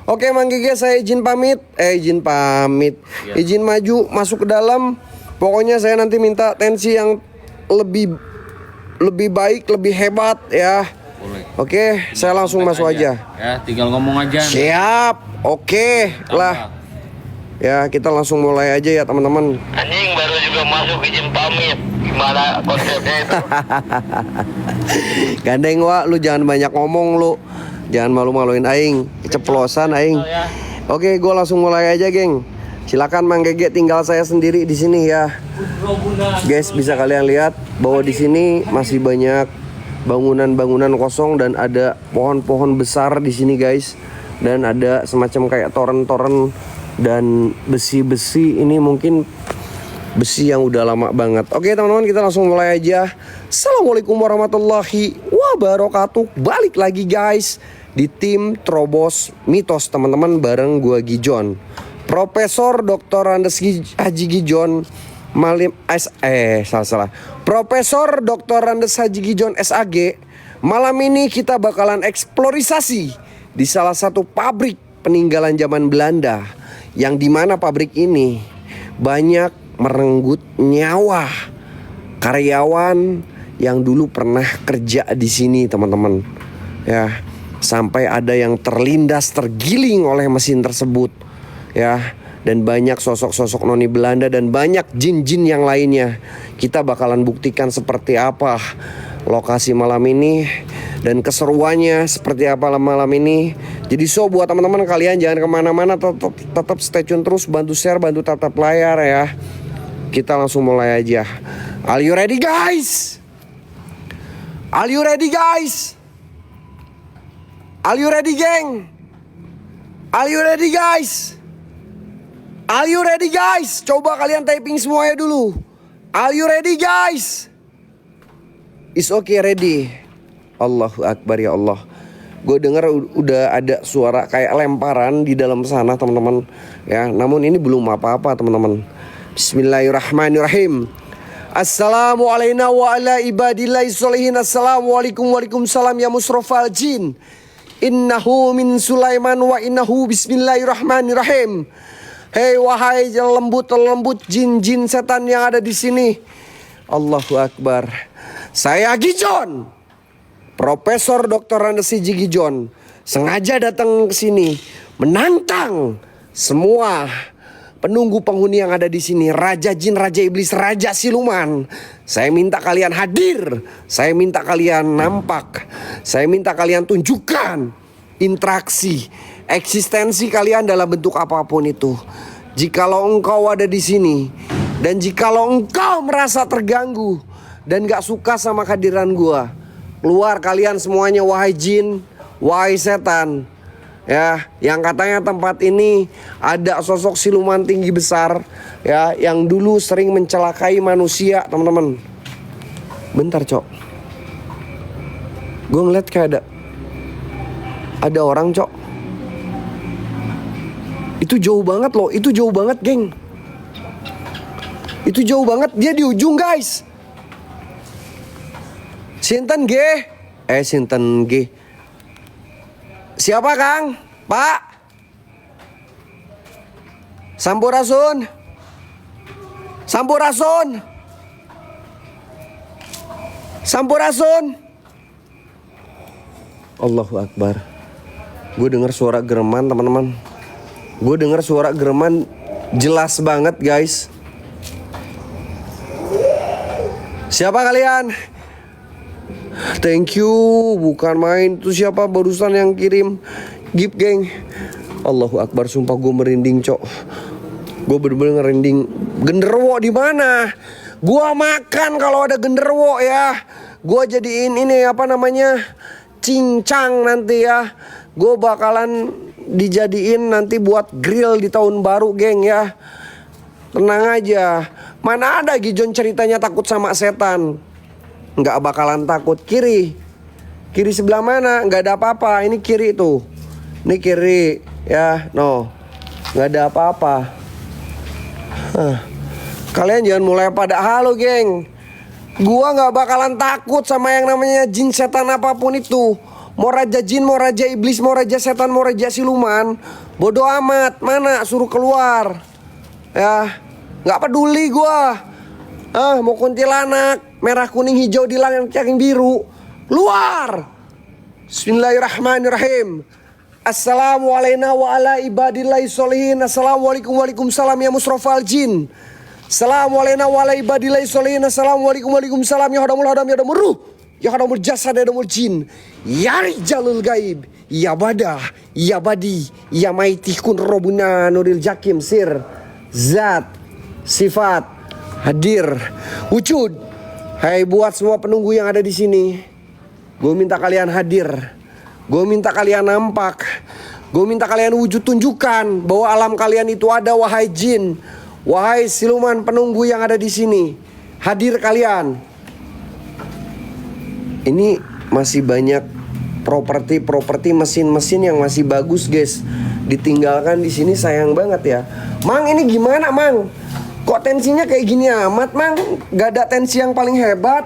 Oke Mang Gege, saya izin pamit. Izin pamit. Ya. Izin maju masuk ke dalam. Pokoknya saya nanti minta tensi yang lebih baik, lebih hebat ya. Boleh. Oke, saya langsung masuk aja. Ya, tinggal ngomong aja. Siap. Oke lah. Ya, kita langsung mulai aja ya teman-teman. Anjing baru juga masuk izin pamit. Gimana konsepnya itu? Gandeng wa, lu jangan banyak ngomong lu. Jangan malu-maluin aing, keceplosan aing. Oke, gue langsung mulai aja, geng. Silakan Mang Gege, tinggal saya sendiri di sini ya. Guys, bisa kalian lihat bahwa di sini masih banyak bangunan-bangunan kosong dan ada pohon-pohon besar di sini, guys. Dan ada semacam kayak toren-toren dan besi-besi. Ini mungkin besi yang udah lama banget. Oke teman-teman, kita langsung mulai aja. Assalamualaikum warahmatullahi wabarakatuh. Balik lagi guys di tim Trobos Mitos teman-teman, bareng gua Gijon, Profesor Dr. Andes Haji Gijon Malim salah. Profesor Dr. Andes Haji Gijon SAG. Malam ini kita bakalan eksplorisasi di salah satu pabrik peninggalan zaman Belanda, yang dimana pabrik ini banyak merenggut nyawa karyawan yang dulu pernah kerja di sini teman-teman ya, sampai ada yang terlindas tergiling oleh mesin tersebut ya, dan banyak sosok-sosok noni Belanda dan banyak jin-jin yang lainnya. Kita bakalan buktikan seperti apa lokasi malam ini dan keseruannya seperti apa malam ini. Jadi buat teman-teman kalian jangan kemana-mana, tetap stay tune terus, bantu share, bantu tatap layar ya. Kita langsung mulai aja. Are you ready guys? Are you ready guys? Are you ready geng? Are you ready guys? Are you ready guys? Coba kalian typing semuanya dulu. Are you ready guys? Is okay ready. Allahu Akbar ya Allah. Gue dengar udah ada suara kayak lemparan di dalam sana teman-teman ya. Namun ini belum apa-apa teman-teman. Bismillahirrahmanirrahim. Assalamualaikum wa ala ibadillahi sholihin. Assalamualaikum waalaikumsalam ya musrofal jin. Innahu min Sulaiman wa innahu bismillahirrahmanirrahim. Hei wahai lembut-lembut jin-jin setan yang ada di sini. Allahu Akbar. Saya Gijon, Profesor Dr. Andes Haji Gijon, sengaja datang ke sini menantang semua penunggu penghuni yang ada di sini, raja jin, raja iblis, raja siluman. Saya minta kalian hadir, saya minta kalian nampak, saya minta kalian tunjukkan interaksi, eksistensi kalian dalam bentuk apapun itu. Jikalau engkau ada di sini dan jikalau engkau merasa terganggu dan gak suka sama kehadiran gua, keluar kalian semuanya wahai jin, wahai setan. Ya, yang katanya tempat ini ada sosok siluman tinggi besar ya, yang dulu sering mencelakai manusia, teman-teman. Bentar, Cok. Gue ngeliat kayak ada orang, Cok. Itu jauh banget loh, itu jauh banget, geng. Itu jauh banget, dia di ujung, guys. Sinten G? Sinten G. Siapa Kang? Pak? Sampurasun? Sampurasun? Sampurasun? Allahu Akbar. Gue dengar suara gereman teman-teman. Gue dengar suara gereman jelas banget guys. Siapa kalian? Thank you, bukan main. Itu siapa barusan yang kirim gift geng? Allahu Akbar, sumpah gue merinding cok. Gue bener-bener merinding. Genderuwo di mana? Gue makan kalau ada genderuwo ya. Gue jadiin ini apa namanya, cincang nanti ya. Gue bakalan dijadiin nanti buat grill di tahun baru geng ya. Tenang aja. Mana ada Gijon ceritanya takut sama setan. Nggak bakalan takut. Kiri sebelah mana? Nggak ada apa-apa. Ini kiri tuh. Ini kiri ya. No, nggak ada apa-apa. Kalian jangan mulai pada halo geng. Gua nggak bakalan takut sama yang namanya jin setan apapun itu. Mau raja jin, mau raja iblis, mau raja setan, mau raja siluman, bodoh amat. Mana suruh keluar. Ya, nggak peduli gua. Mau kuntilanak, merah, kuning, hijau, di langit yang biru, luar. Bismillahirrahmanirrahim. Assalamualaikum wa ala ibadillahi sholihin. Assalamualaikum waalaikumsalam ya musrofal jin. Assalamualaikum wa ala ibadillahi sholihin. Assalamualaikum waalaikumsalam ya hadamul hadam ya hadamul ruh. Ya hadamul jasad ya hadamul jin. Ya rijalul gaib. Ya badah. Ya badi. Ya maiti kun robuna nuril jakim sir. Zat. Sifat. Hadir. Wujud. Hai buat semua penunggu yang ada di sini. Gue minta kalian hadir. Gue minta kalian nampak. Gue minta kalian wujud tunjukkan bahwa alam kalian itu ada, wahai jin. Wahai siluman penunggu yang ada di sini. Hadir kalian. Ini masih banyak properti mesin-mesin yang masih bagus, guys. Ditinggalkan di sini sayang banget ya. Mang, ini gimana, Mang? Kok tensinya kayak gini amat, Mang? Gak ada tensi yang paling hebat.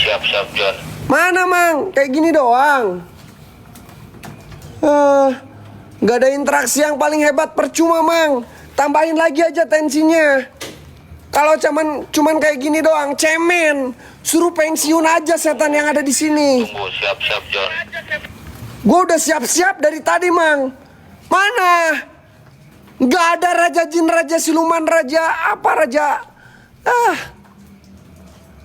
Siap John. Mana, Mang? Kayak gini doang. Gak ada interaksi yang paling hebat, percuma, Mang. Tambahin lagi aja tensinya. Kalau cuman kayak gini doang, cemen. Suruh pensiun aja setan yang ada di sini. Tunggu, siap John. Gue udah siap-siap dari tadi, Mang. Mana? Gak ada raja jin, raja siluman, raja apa, raja.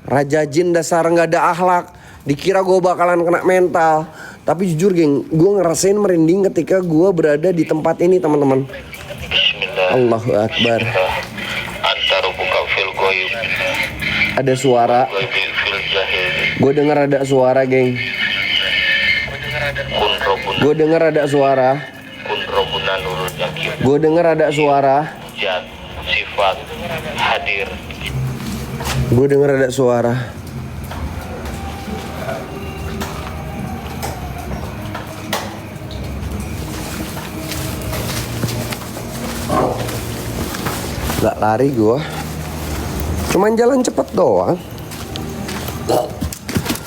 Raja jin dasar gak ada akhlak. Dikira gue bakalan kena mental. Tapi jujur, geng, gue ngerasain merinding ketika gue berada di tempat ini, teman-teman. Allahu Akbar. Antarubuka fil goyib. Ada suara. Gue dengar ada suara, geng. Gue dengar ada suara. Gue dengar ada suara. Zat, sifat, hadir. Gue dengar ada suara. Gak lari gue. Cuman jalan cepet doang.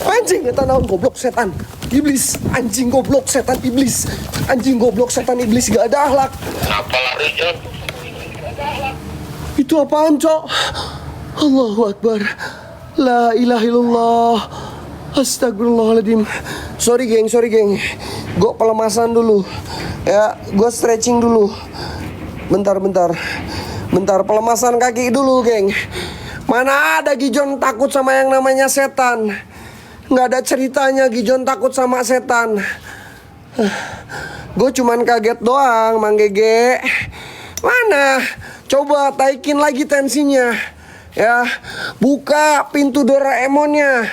Anjing, eta naon, goblok setan iblis. Anjing goblok setan iblis. Anjing goblok setan iblis, gak ada akhlak. Kenapa lari, John? Itu apaan, Cok? Allahu Akbar. La ilaha illallah. Astagfirullahaladzim. Sorry geng. Gue pelemasan dulu. Ya, gue stretching dulu. Bentar, pelemasan kaki dulu, geng. Mana ada Gijon takut sama yang namanya setan. Nggak ada ceritanya Gijon takut sama setan. Gue cuman kaget doang, Mang Gege. Mana? Coba taikin lagi tensinya. Ya, buka pintu Doraemonnya.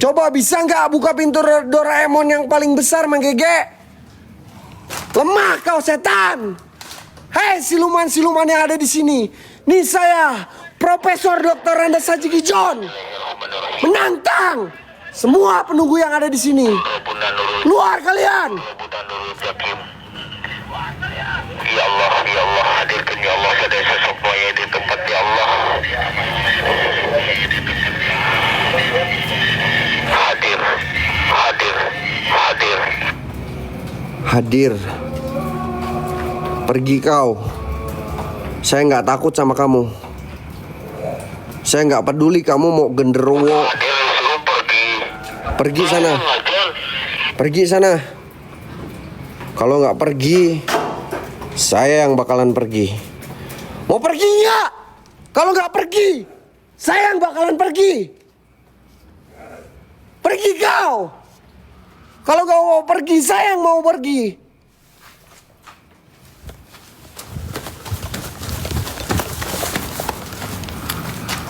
Coba bisa nggak buka pintu Doraemon yang paling besar, Mang Gege? Lemah kau setan. Hei siluman-siluman yang ada di sini. Nih saya, Profesor Dr. Andes Haji Gijon, menantang semua penunggu yang ada di sini. Luar kalian. Ya Allah, hadirkan ya Allah pada sesuatu di tempat ya Allah. Hadir. Pergi kau. Saya nggak takut sama kamu. Saya nggak peduli kamu mau genderuwo. Pergi sana. Pergi sana. Kalau nggak pergi, saya yang bakalan pergi. Mau pergi nggak? Kalau nggak pergi, saya yang bakalan pergi. Pergi kau. Kalau kau mau pergi, saya yang mau pergi.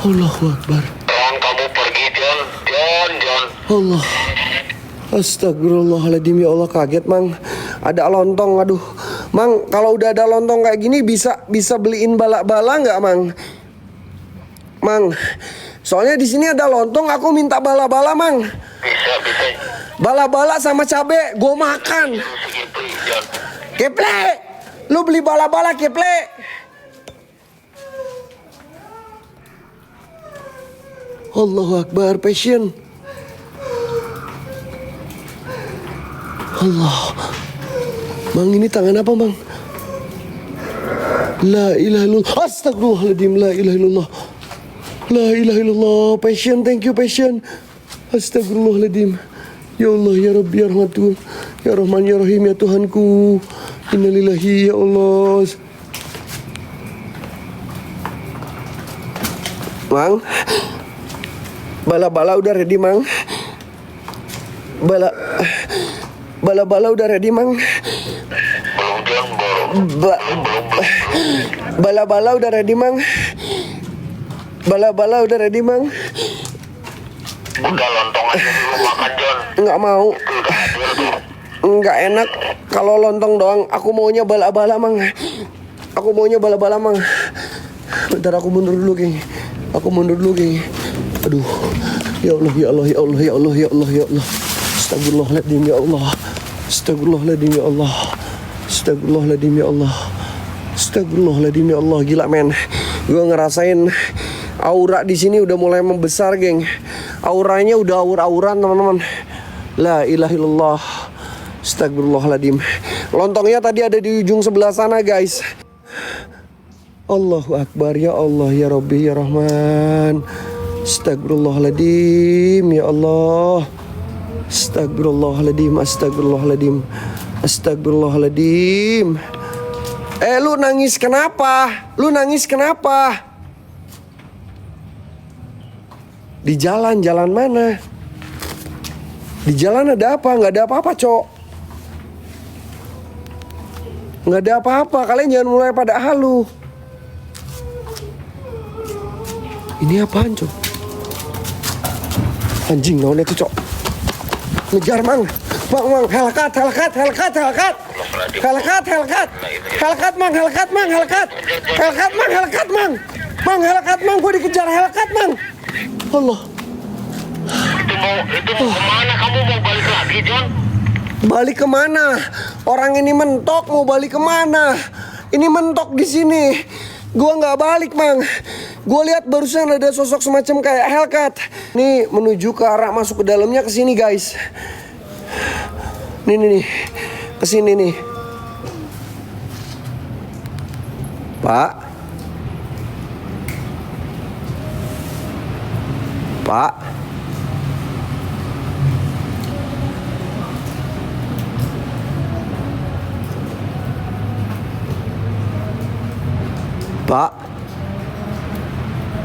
Allahu Akbar. Jangan kamu pergi, John. Allah. Astagfirullahaladzim, ya Allah, kaget, Mang. Ada lontong, aduh. Mang, kalau udah ada lontong kayak gini bisa beliin bala-bala nggak, Mang? Mang, soalnya di sini ada lontong, aku minta bala-bala, Mang. Bisa. Bala-bala sama cabe, gue makan. Keple, lu beli bala-bala, Keple. Allahu Akbar, passion. Allah. Mang, ini tangan apa, Mang? La ilaha illallah. Astagfirullahaladzim. La ilaha illallah. La ilaha illallah. Passion, thank you, passion. Astagfirullahaladzim. Ya Allah, ya Rabbi, ya Rahmatu, ya Rahman, ya Rahim, ya Tuhanku. Innalillahi, ya Allah. Mang, bala-bala udah ready, Mang. Bala-bala udah ready, Mang. Belum John, belum. Bala-bala udah ready, Mang. Bala-bala udah ready, Mang. Udah lontong aja dulu makan John. Nggak mau. Itu udah hadir tuh. Nggak enak kalau lontong doang. Aku maunya bala-bala, Mang. Aku maunya bala-bala, Mang. Bentar, aku mundur dulu, geng. Aku mundur dulu, geng. Aduh. Ya Allah, ya Allah, ya Allah, ya Allah, ya Allah, ya Allah. Astagfirullahaladzim, ya Allah. Astagfirullahaladzim, ya Allah. Astagfirullahaladzim, ya Allah. Astagfirullahaladzim, ya Allah. Gila, men. Gue ngerasain aura di sini udah mulai membesar, geng. Auranya udah aur-auran, teman-teman. La ilaha illallah. Astagfirullahaladzim. Lontongnya tadi ada di ujung sebelah sana, guys. Allahu Akbar, ya Allah, ya Rabbi, ya Rahman. Astagfirullahaladzim, ya Allah. Astagfirullahaladzim, astagfirullahaladzim, astagfirullahaladzim. Lu nangis kenapa? Lu nangis kenapa? Di jalan mana? Di jalan ada apa? Nggak ada apa-apa, Cok. Nggak ada apa-apa. Kalian jangan mulai pada halu. Ini apaan, Cok? Anjing, naon itu, Cok? Ngejar, Mang. Mang, helakat. Helakat, Mang. Mang, helakat, Mang. Gue dikejar helakat, Mang. Allah. Itu mau kemana? Kamu mau balik lagi, John? Balik kemana? Orang ini mentok, mau balik kemana? Ini mentok di sini. Gua nggak balik, Mang. Gua lihat barusan ada sosok semacam kayak Hellcat. Nih menuju ke arah masuk ke dalamnya, ke sini, guys. Nih. Ke sini nih. Pak. Pak.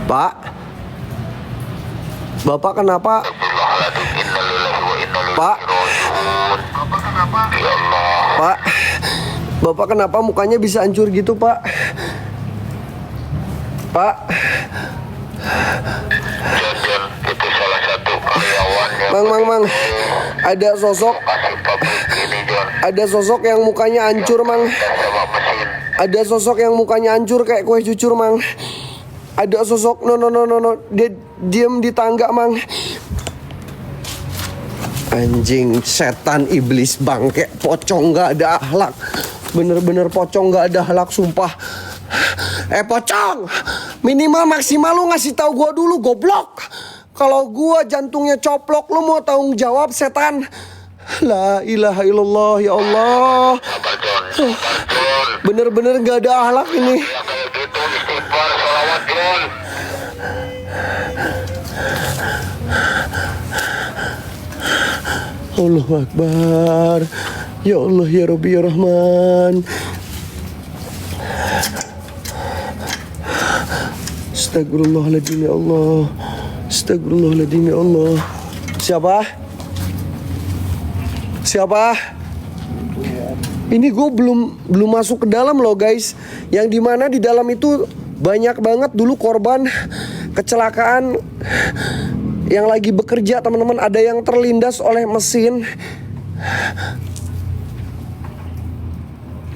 Pak. Bapak kenapa? Pak. Pak. Bapak kenapa mukanya bisa hancur gitu, Pak? Pak. John, itu salah satu karyawan yang Mang. Ada sosok. Ada sosok yang mukanya hancur, Mang. Ada sosok yang mukanya hancur kayak kue cucur, Mang. Ada sosok, no. Dia diem di tangga, Mang. Anjing, setan, iblis, bangke, pocong, gak ada akhlak. Bener-bener pocong, gak ada akhlak, sumpah. Pocong, minimal maksimal lu ngasih tahu gua dulu, goblok. Kalau gua jantungnya coplok, lu mau tanggung jawab, setan. La ilaha illallah, ya Allah. Bener-bener gak ada akhlak ini. Allahu Akbar. Ya Allah, ya Rabbi, ya Rahman. Astagfirullahaladzim, ya Allah. Astagfirullahaladzim, ya Allah. Siapa? Ini gue belum masuk ke dalam loh, guys. Yang dimana di dalam itu banyak banget dulu korban kecelakaan yang lagi bekerja, teman-teman. Ada yang terlindas oleh mesin.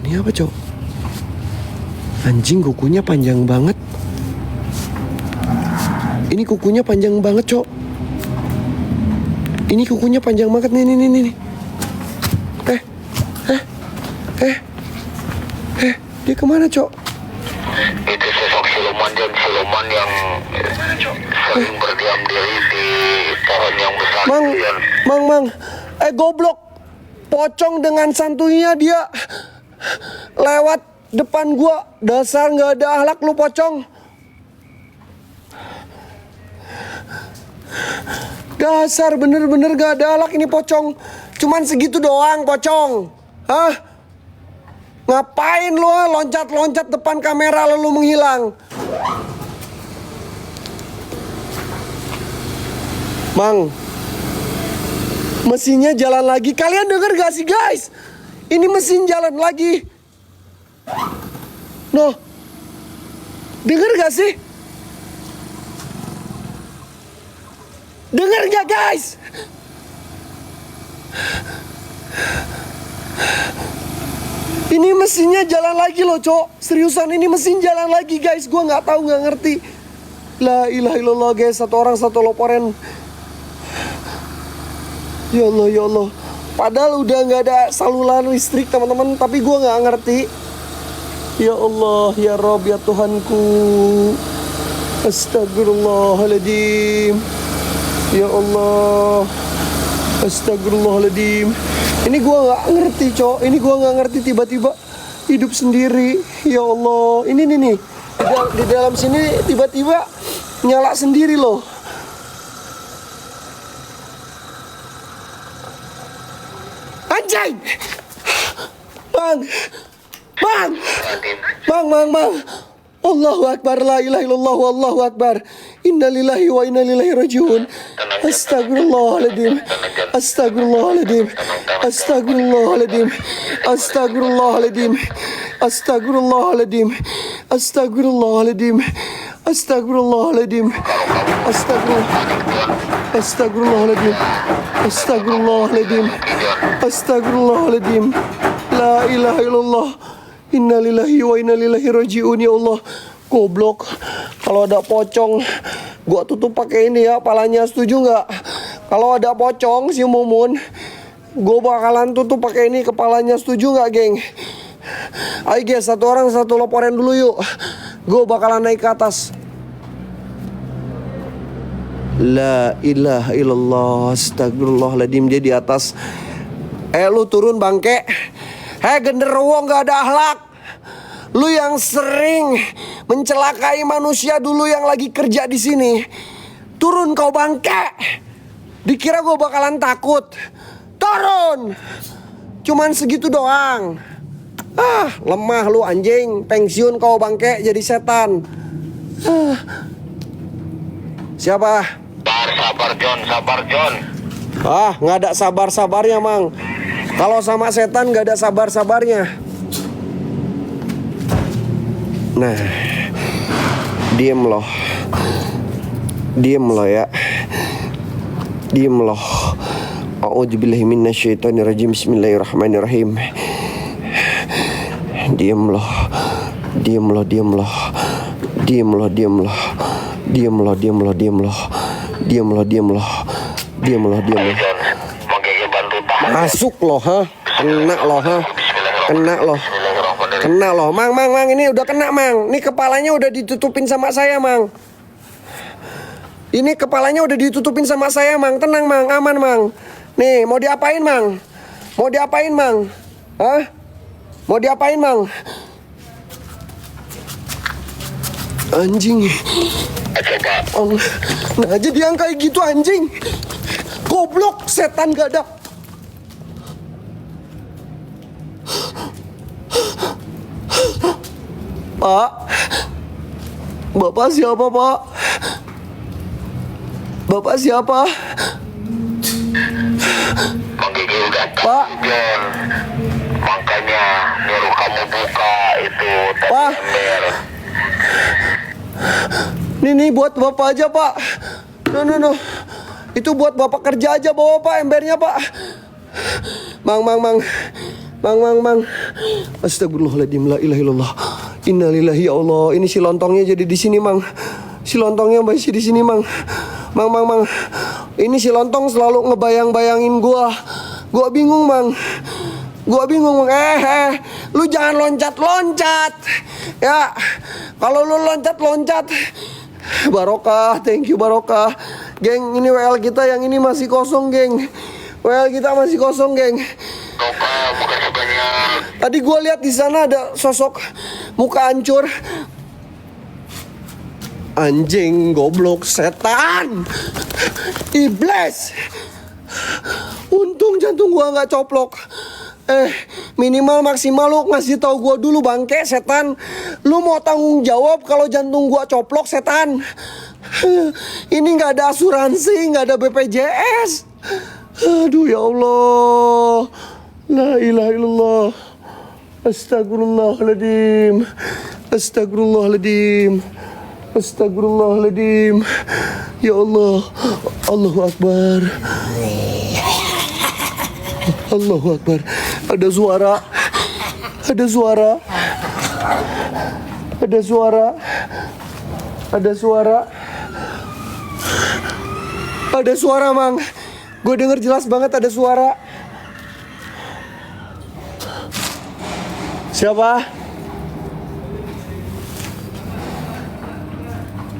Ini apa, Cok? Anjing, kukunya panjang banget. Ini kukunya panjang banget, Cok. Ini kukunya panjang banget nih. Dia kemana, Cok? Itu sosok siluman siluman yang sering berdiam diri di pohon yang besar. Jon. Mang. Goblok. Pocong dengan santuinya dia lewat depan gua. Dasar nggak ada akhlak lu pocong. Dasar bener-bener gak ada akhlak ini pocong. Cuman segitu doang pocong. Hah? Ngapain lu loncat-loncat depan kamera lalu menghilang? Mang, mesinnya jalan lagi. Kalian denger gak sih guys? Ini mesin jalan lagi. Noh, denger gak sih? Denger gak guys? Ini mesinnya jalan lagi loh cok. Seriusan ini mesin jalan lagi guys. Gue gak tahu, gak ngerti. La ilaha illallah guys. Satu orang satu loporen. Ya Allah ya Allah. Padahal udah gak ada saluran listrik teman-teman. Tapi gue gak ngerti. Ya Allah ya Rabb ya Tuhanku. Astagfirullahaladzim. Ya Allah. Astagfirullahaladzim. Ini gua nggak ngerti cok. Ini gua nggak ngerti tiba-tiba hidup sendiri. Ya Allah. Ini nih. Di dalam sini tiba-tiba nyala sendiri loh. Anjay. Bang. Allahu Akbar, la ilaha illallah, wallahu Akbar. Innalillahi wa inna ilaihi rajiun. Astagfirullahaladzim. Astagfirullahaladzim. Astagfirullahaladzim. Astagfirullahaladzim. Astagfirullahaladzim. Astagfirullahaladzim. Astagfirullahaladzim. Astagfirullahaladzim. Astagfirullahaladzim. Astagfirullahaladzim. La ilaha illallah. Innalillahi wa inna ilaihi rajiun. Ya Allah. Goblok. Kalau ada pocong gua tutup pakai ini ya palanya, setuju nggak? Kalau ada pocong si Mumun, gua bakalan tutup pakai ini kepalanya, setuju nggak geng? Ayo guys, satu orang satu loporen dulu yuk. Gua bakalan naik ke atas. La ilaha illallah. Astagfirullahaladzim. Dia di atas. Lu turun bangke. Genderuwo gak ada akhlak. Lu yang sering mencelakai manusia dulu yang lagi kerja di sini. Turun kau bangke. Dikira gue bakalan takut. Turun. Cuman segitu doang. Lemah lu anjing. Pensiun kau bangke jadi setan. Siapa? Sabar Jon. Nggak ada sabar-sabarnya mang. Kalau sama setan gak ada sabar-sabarnya. Nah, diem loh ya. Diem loh. A'udzubillahi minasyaitonirrajim. Bismillahirrahmanirrahim. Diem loh. Masuk loh, Kena loh, Mang, ini udah kena, Mang. Ini kepalanya udah ditutupin sama saya, Mang. Ini kepalanya udah ditutupin sama saya, Mang. Tenang, Mang, aman, Mang. Nih, mau diapain, Mang? Mau diapain, Mang? Anjing. Nah, jadi yang kayak gitu anjing. Goblok, setan gak ada. Pak, Bapak siapa, Pak? Bapak siapa? Bang Gigi udah tahu, Pak. Jon. Makanya nyuruh kamu buka itu Pak. ember. Nih buat Bapak aja, Pak. No. Itu buat Bapak kerja aja, bawa Pak embernya, Pak. Mang. Astagfirullahaladzim, la ilaha illallah. Innalillahi ya Allah. Ini si lontongnya jadi di sini, Mang. Si lontongnya masih di sini, Mang. Mang. Ini si lontong selalu ngebayang-bayangin gua. Gua bingung, Mang. Lu jangan loncat-loncat. Ya. Kalau lu loncat-loncat, barokah, thank you barokah. Geng, ini WL kita yang ini masih kosong, geng. WL kita masih kosong, geng. Lupa, makasih banyak. Tadi gue lihat di sana ada sosok muka hancur. Anjing, goblok, setan, iblis. Untung jantung gue nggak coplok. Minimal maksimal lu ngasih tahu gue dulu bangke, setan. Lu mau tanggung jawab kalau jantung gue coplok, setan. Ini nggak ada asuransi, nggak ada BPJS. Aduh ya Allah, la ilaha illallah, astagfirullahaladzim, astagfirullahaladzim, astagfirullahaladzim. Ya Allah, Allahu Akbar, Allahu Akbar. Ada suara, ada suara, ada suara, ada suara, ada suara, Mang. Gue denger jelas banget ada suara. Siapa?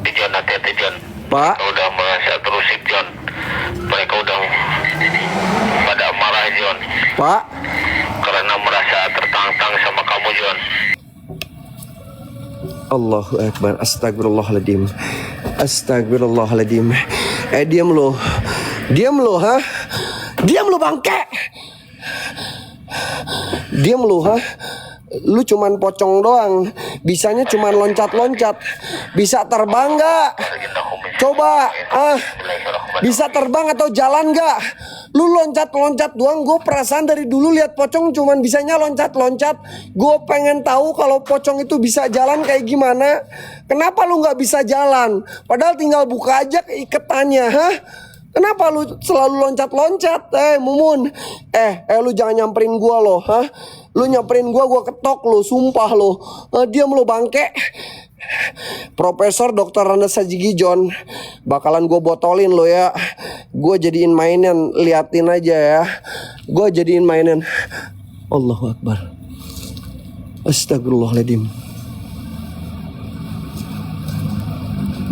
John, hati-hati John. Pak. Mereka udah merasa terusik John. Mereka udah pada marah John. Pak. Karena merasa tertantang sama kamu John. Allahu Akbar, astagfirullahaladzim, astagfirullahaladzim. Diam lo. Diam lo, ha? Diam lo bangke. Diam lo, ha? Lu cuman pocong doang. Bisanya cuman loncat-loncat. Bisa terbang gak? Coba, bisa terbang atau jalan gak? Lu loncat-loncat doang. Gue perasaan dari dulu lihat pocong cuman bisanya loncat-loncat. Gue pengen tahu kalau pocong itu bisa jalan kayak gimana. Kenapa lu gak bisa jalan? Padahal tinggal buka aja iketannya, ha? Kenapa lu selalu loncat-loncat? Mumun. Lu jangan nyamperin gua loh, ha? Lu nyamperin gua ketok lo, sumpah lo. Diam lo bangke. Profesor Dr. Randa Sajigi John, bakalan gua botolin lo ya. Gua jadiin mainan, liatin aja ya. Gua jadiin mainan. Allahu Akbar. Astagfirullahaladzim.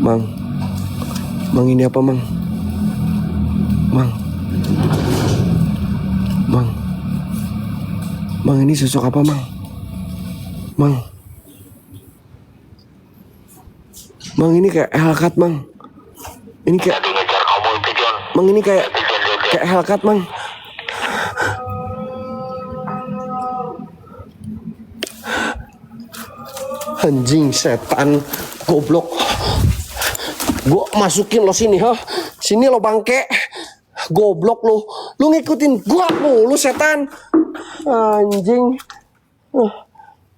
Mang. Mang ini apa, Mang? Mang, Mang, Mang ini sosok apa, Mang? Mang, Mang ini kayak Hellcat, Mang. Ini kayak, Mang ini kayak Hellcat, Mang. Anjing, setan, goblok. Gua masukin lo sini, ha? Sini lo bangke. Goblok lu. Lu ngikutin gua lu setan. Anjing.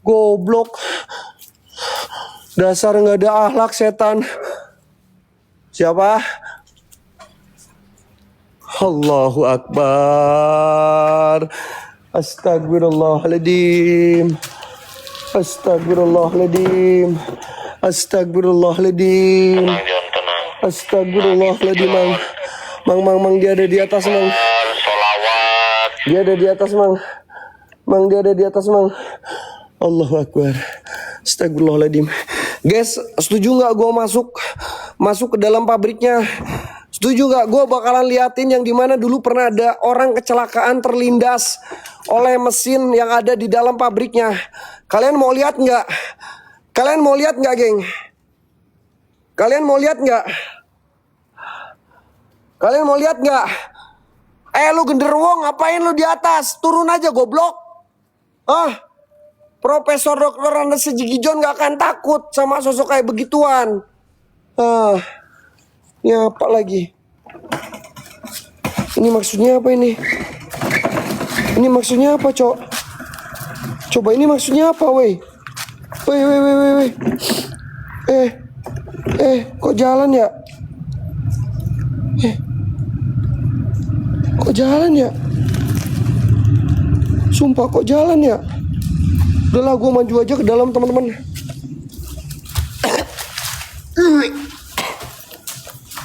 Goblok. Dasar nggak ada akhlak setan. Siapa? Allahu Akbar. Astagfirullahaladzim. Astagfirullahaladzim. Astagfirullahaladzim. Astagfirullahaladzim. Mang, dia ada di atas, Mang. Sholawat. Dia ada di atas, Mang. Mang, dia ada di atas, Mang. Allahu Akbar. Astagfirullahaladzim. Guys, setuju nggak gue masuk ke dalam pabriknya? Setuju nggak gue bakalan liatin yang dimana dulu pernah ada orang kecelakaan terlindas oleh mesin yang ada di dalam pabriknya. Kalian mau lihat nggak? Kalian mau lihat nggak, geng? Kalian mau lihat nggak? Kalian mau lihat nggak? Lu genderuwo, ngapain lu di atas? Turun aja, goblok. Profesor Dr. Randa Sajigi John nggak akan takut sama sosok kayak begituan. Ini apa lagi? Ini maksudnya apa ini? Ini maksudnya apa, Cok? Coba ini maksudnya apa, weh? Weh. Kok jalan ya? Kok jalan ya? Sumpah kok jalan ya? Udahlah, gue maju aja ke dalam, teman-teman.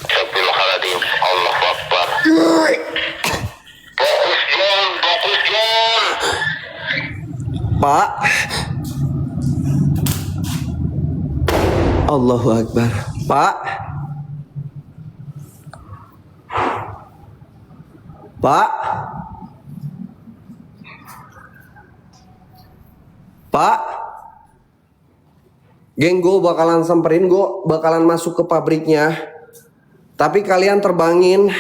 Astagfirullahaladzim. Allahu Akbar. Fokus John. Pak. Allahu Akbar. Pak. Pak. Pak. Geng, gue bakalan samperin, gue bakalan masuk ke pabriknya. Tapi kalian terbangin.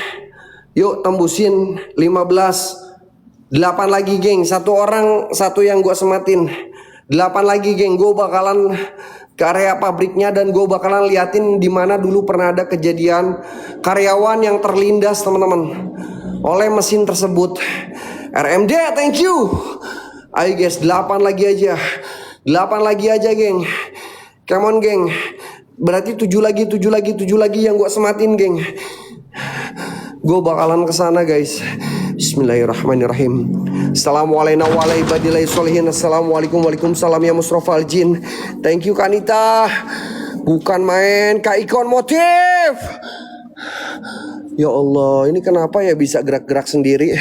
Yuk tembusin 15. 8 lagi geng. Satu orang, satu yang gue sematin. 8 lagi geng. Gue bakalan ke area pabriknya dan gue bakalan liatin di mana dulu pernah ada kejadian karyawan yang terlindas teman-teman oleh mesin tersebut. RMD, thank you. Ayo guys, 8 lagi aja. 8 lagi aja geng. Come on geng. Berarti 7 lagi yang gue sematin geng. Gue bakalan kesana guys. Bismillahirrahmanirrahim. Assalamualaikum warahmatullahi wabarakatuh. Assalamualaikum waalaikumsalam ya Mustafa Al-Jin. Thank you Kanita. Bukan main Kak Ikon motif. Ya Allah, ini kenapa ya bisa gerak-gerak sendiri?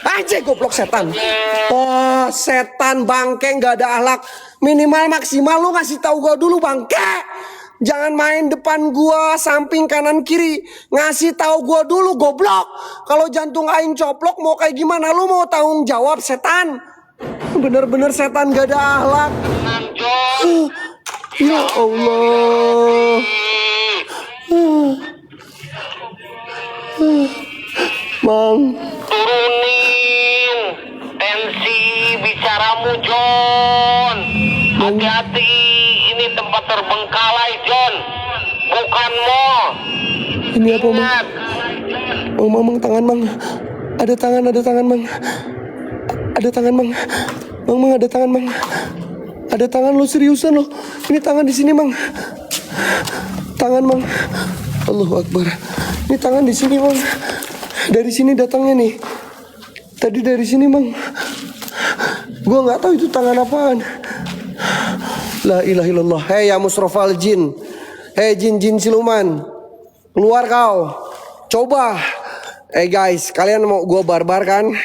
Anjay, goblok setan. Oh, setan bangke nggak ada akhlak. Minimal maksimal lu ngasih tahu gua dulu bangke. Jangan main depan gua, samping kanan kiri. Ngasih tahu gua dulu goblok. Kalau jantung aing coplok mau kayak gimana lu mau tanggung jawab setan. Bener-bener setan gak ada akhlak. Ya Allah. Mang, Turunin tensi bicaramu John. Hati-hati, ini tempat terbengkalai John, bukan mall. ini apa mang? Ingat. Oh mang, tangan mang. Ada tangan mang. Ada tangan mang. Mang ada tangan mang. Ada tangan lo, seriusan lo. Ini tangan di sini mang. Tangan mang. Allahu Akbar. Ini tangan di sini mang. Dari sini datangnya nih. Tadi dari sini mang. Gua nggak tahu itu tangan apaan. La ilaha illallah. Hei ya Musrofal Jin. Hei jin siluman. Keluar kau. Coba. Guys, kalian mau gua barbar kan?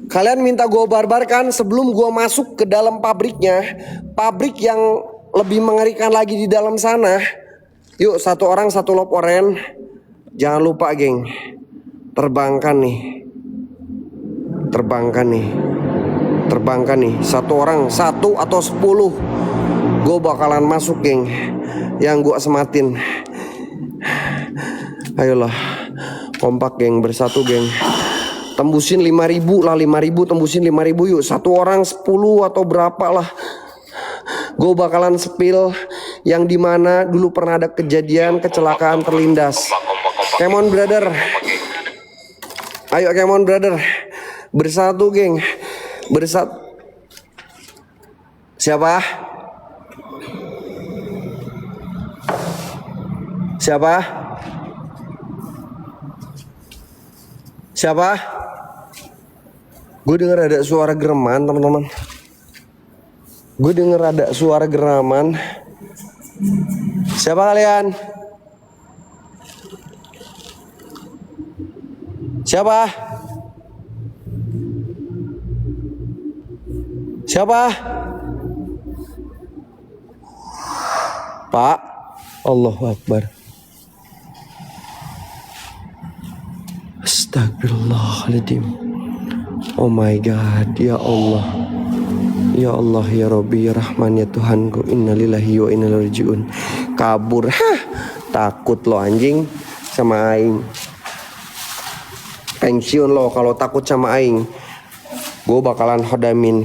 Kalian minta gua barbar kan sebelum gua masuk ke dalam pabriknya. Pabrik yang lebih mengerikan lagi di dalam sana. Yuk, satu orang satu lop oren. Jangan lupa geng. Terbangkan nih. Satu orang, 1 atau 10. Gue bakalan masuk geng. Yang gue sematin. Ayolah. Kompak geng, bersatu geng. Tembusin 5.000 lah, 5.000, tembusin 5.000 yuk. Satu orang 10 atau berapa lah. Gue bakalan spill yang dimana dulu pernah ada kejadian kecelakaan terlindas. Come on brother. Ayo come on brother. Bersatu geng. Bersatu. Siapa? Gue denger ada suara geraman teman-teman. Siapa kalian? Siapa? Pak. Allahu Akbar. Astagfirullahaladzim. Oh my God. Ya Allah. Ya Allah ya Rabbi ya Rahman ya Tuhanku. Innalillahi wa inna ilaihi raji'un. Kabur. Hah. Takut lo anjing sama aing. Pensiun lo kalau takut sama aing. Gue bakalan hodamin.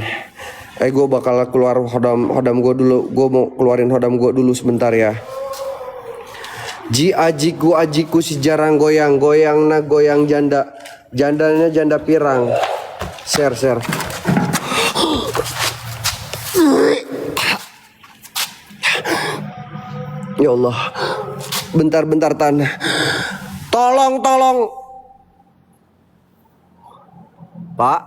Gue bakal keluar hodam gue dulu. Gue mau keluarin hodam gue dulu sebentar ya. Ajiku si jarang goyang janda. Jandanya janda pirang. Share. Ya Allah. Bentar Tan. Tolong. Pak.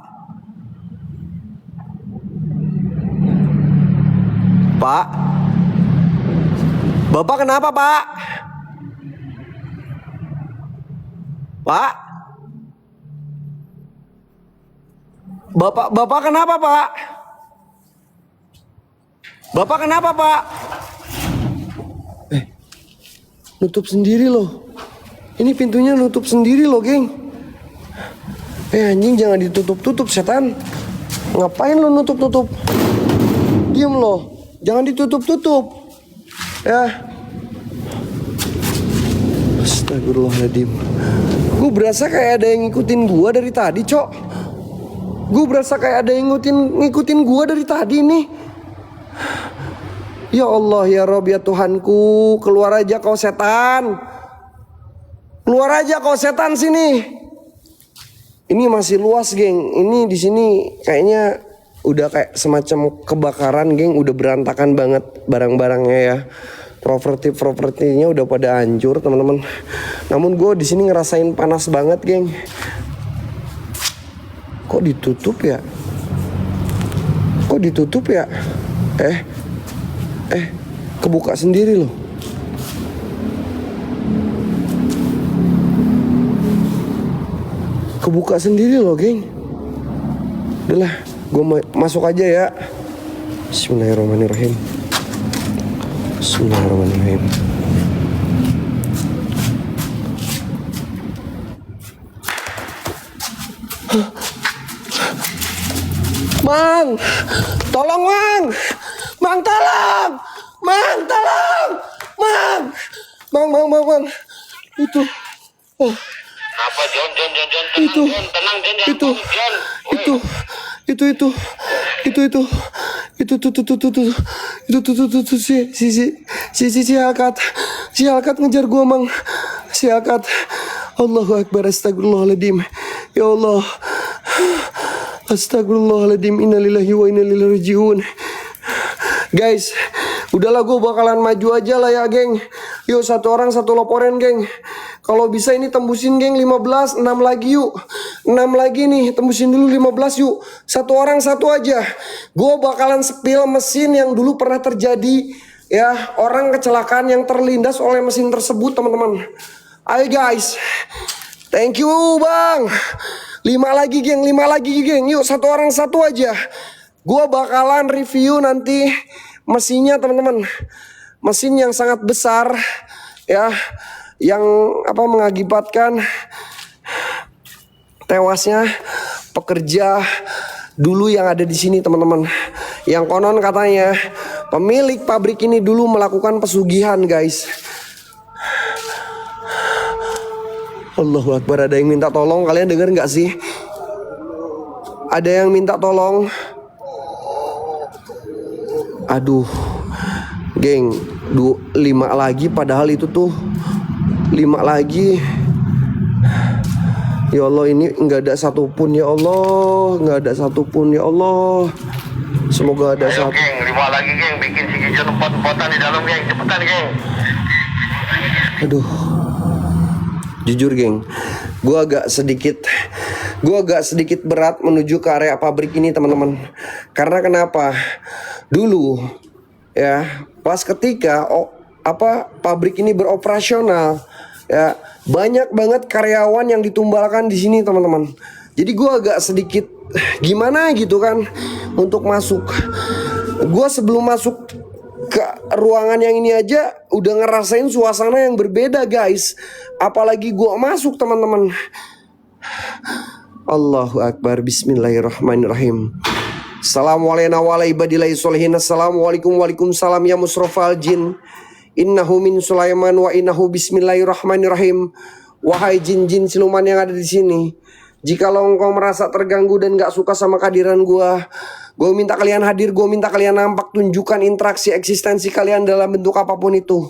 Bapak kenapa, Pak? Bapak kenapa, Pak? Nutup sendiri loh. Ini pintunya nutup sendiri loh, geng. Anjing, jangan ditutup-tutup, setan. Ngapain lo nutup-tutup? Diem loh. Jangan ditutup-tutup. Ya. Astagfirullahaladzim. Gue berasa kayak ada yang ngikutin gue dari tadi, Cok. Gue berasa kayak ada yang ngikutin gue dari tadi nih. Ya Allah, ya Rob, ya Tuhanku, keluar aja kau setan. Keluar aja kau setan sini. Ini masih luas, geng. Ini di sini kayaknya udah kayak semacam kebakaran, geng. Udah berantakan banget barang-barangnya ya. Propertinya udah pada hancur, teman-teman. Namun gue di sini ngerasain panas banget, geng. Kok ditutup ya? Kok ditutup ya? Kebuka sendiri loh. Kebuka sendiri loh, geng. Udahlah, gue masuk aja ya. Bismillahirrahmanirrahim. Bismillahirrahmanirrahim. Mang, tolong Mang. Mang, tolong. Mang, tolong. Mang. Itu. Apa John, tenang Itu. John, tenang John, jangan Itu. panik, John. Si Alkat ngejar gua, Mang. Si Alkat. Allahu Akbar, astagfirullahaladzim. Ya Allah. Astagfirullahaladzim, innalillahi wa inna ilaihi rajiun. Guys, udahlah, gue bakalan maju aja lah ya, geng. Yuk, satu orang satu laporan, geng. Kalau bisa ini tembusin, geng, 15, 6 lagi yuk. 6 lagi nih, tembusin dulu 15 yuk. Satu orang satu aja. Gue bakalan spill mesin yang dulu pernah terjadi. Ya, orang kecelakaan yang terlindas oleh mesin tersebut, teman-teman. Ayo guys. Thank you, Bang. 5 lagi, geng. Yuk, satu orang satu aja. Gue bakalan review nanti mesinnya, teman-teman. Mesin yang sangat besar, ya, yang mengakibatkan tewasnya pekerja dulu yang ada di sini, teman-teman. Yang konon katanya pemilik pabrik ini dulu melakukan pesugihan, guys. Allahu Akbar, ada yang minta tolong. Kalian denger nggak sih? Ada yang minta tolong. Aduh, geng, 5 lagi, padahal itu tuh 5 lagi. Ya Allah, ini nggak ada satupun, ya Allah, nggak ada satupun, ya Allah. Semoga ada Ayo, satu. geng, 5 lagi, geng, bikin si Gijon 4-4an di dalam, geng, cepetan, geng. Aduh, jujur, geng, gue agak sedikit berat menuju ke area pabrik ini, teman-teman. Karena kenapa? Dulu, ya, pas ketika pabrik ini beroperasional, ya, banyak banget karyawan yang ditumbalkan di sini, teman-teman. Jadi gue agak sedikit gimana gitu kan untuk masuk. Gue sebelum masuk ke ruangan yang ini aja udah ngerasain suasana yang berbeda, guys. Apalagi gue masuk, teman-teman. Allahu Akbar, bismillahirrahmanirrahim. Assalamualaikum waalaikumsalam ya musrofal jin. Innahu min Sulaiman wa innahu bismillahirrahmanirrahim. Wahai jin-jin siluman yang ada di sini, jikalau engkau merasa terganggu dan gak suka sama kehadiran gue minta kalian hadir, gue minta kalian nampak, tunjukkan interaksi eksistensi kalian dalam bentuk apapun itu.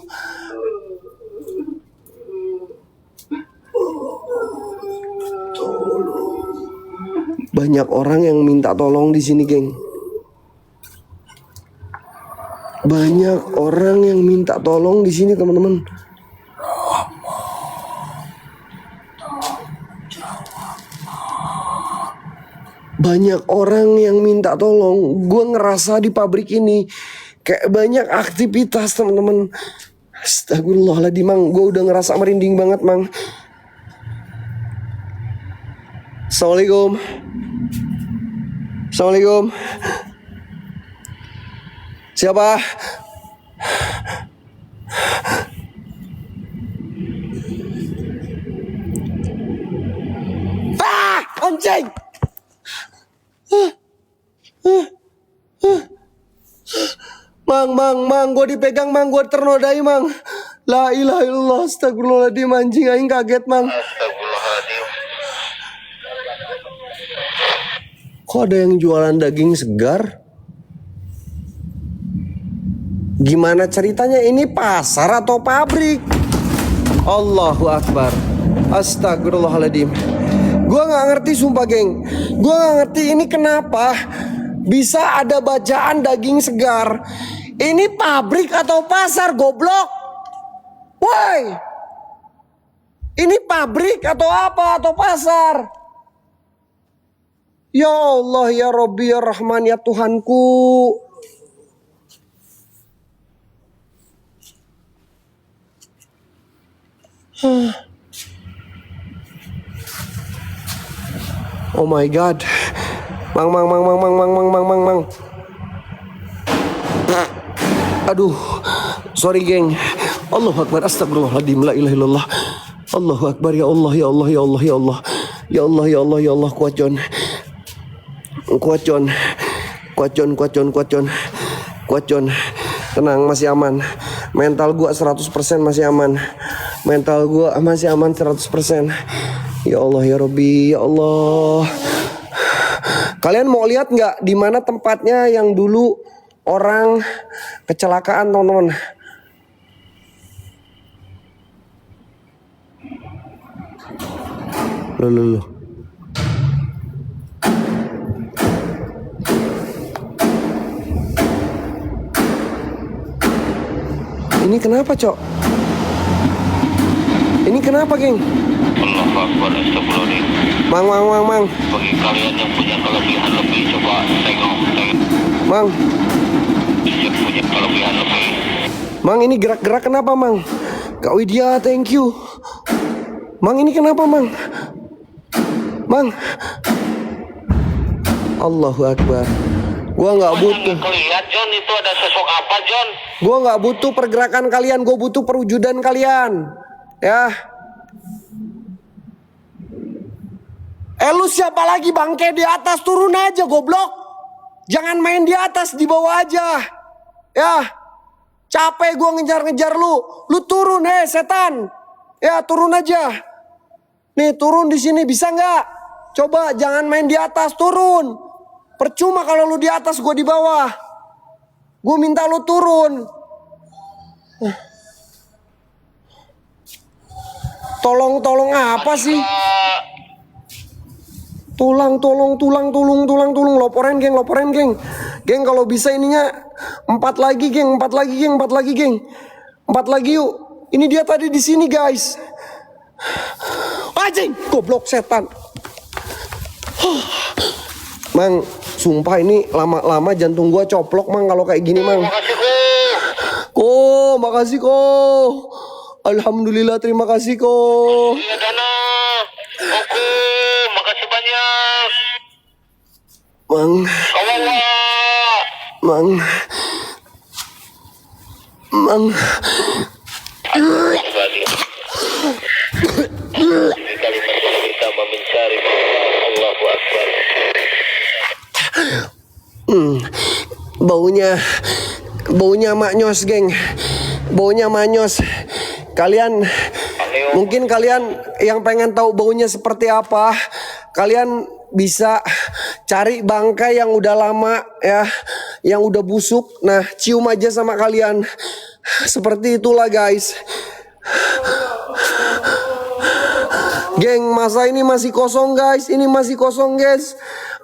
Banyak orang yang minta tolong di sini, geng. Banyak orang yang minta tolong di sini, teman-teman. Banyak orang yang minta tolong. Gue ngerasa di pabrik ini kayak banyak aktivitas, teman-teman. Astagfirullahaladzim, Mang. Gue udah ngerasa merinding banget, Mang. Assalamualaikum. Assalamualaikum. Siapa? Ah, anjing. Mang, gue dipegang, mang, gue ternodai, mang. La ilaha illallah, astagfirullahaladzim, anjing, aing kaget, mang. Astagfirullahaladzim. Kok ada yang jualan daging segar? Gimana ceritanya? Ini pasar atau pabrik? Allahu Akbar. Astagfirullahaladzim. Gue gak ngerti sumpah, geng. Gue gak ngerti ini kenapa bisa ada bacaan daging segar. Ini pabrik atau pasar, goblok? Woi, ini pabrik atau apa? Atau pasar? Ya Allah, ya Rabbi, ya Rahman, ya Tuhanku. Oh my God. Mang. Aduh, sorry geng. Allahu Akbar, astagfirullahaladzim, la ilaha illallah. Allahu Akbar, ya Allah, ya Allah, ya Allah, ya Allah. Ya Allah, ya Allah, ya Allah, kuat Jon. Kuat Jon. Tenang, masih aman. Mental gua 100% masih aman. Mental gua masih aman 100%. Ya Allah, ya Rabbi, ya Allah. Kalian mau lihat nggak di mana tempatnya yang dulu orang kecelakaan, teman-teman? Loh. Ini kenapa, Cok? Ini kenapa, geng? Allahu Akbar, astagfirullahaladzim. Mang. Bagi kalian yang punya kelebihan lebih, coba tengok. Mang, Yang punya kelebihan lebih. Mang, ini gerak-gerak kenapa, Mang? Kak Widya, thank you. Mang, ini kenapa, Mang? Mang. Allahu Akbar. Gua nggak butuh. Lihat John, itu ada sosok apa John? Gua nggak butuh pergerakan kalian. Gua butuh perwujudan kalian. Ya. Lu siapa lagi bangke di atas? Turun aja, goblok. Jangan main di atas, di bawah aja. Ya. Capek gua ngejar-ngejar lu. Lu turun, setan. Ya, turun aja. Nih, turun di sini bisa nggak? Coba jangan main di atas, turun. Percuma kalau lu di atas, gua di bawah. Gua minta lu turun. Tolong apa sih? Tulang. Loporen geng. Geng, kalau bisa ininya 4 lagi, geng. 4 lagi yuk. Ini dia tadi di sini, guys. Anjing, goblok setan. Mang, sumpah ini lama-lama jantung gua coplok, Mang, kalau kayak gini, Mang. Makasih, Ko. Alhamdulillah, terima kasih, Ko. Iya, Dana. Oke, makasih banyak. Mang. Kita mencari Allahu Akbar. Baunya maknyos, geng. Baunya maknyos. Mungkin kalian yang pengen tahu baunya seperti apa, kalian bisa cari bangkai yang udah lama ya, yang udah busuk. Nah, cium aja sama kalian. Seperti itulah, guys. Geng, masa ini masih kosong, guys. Ini masih kosong, guys.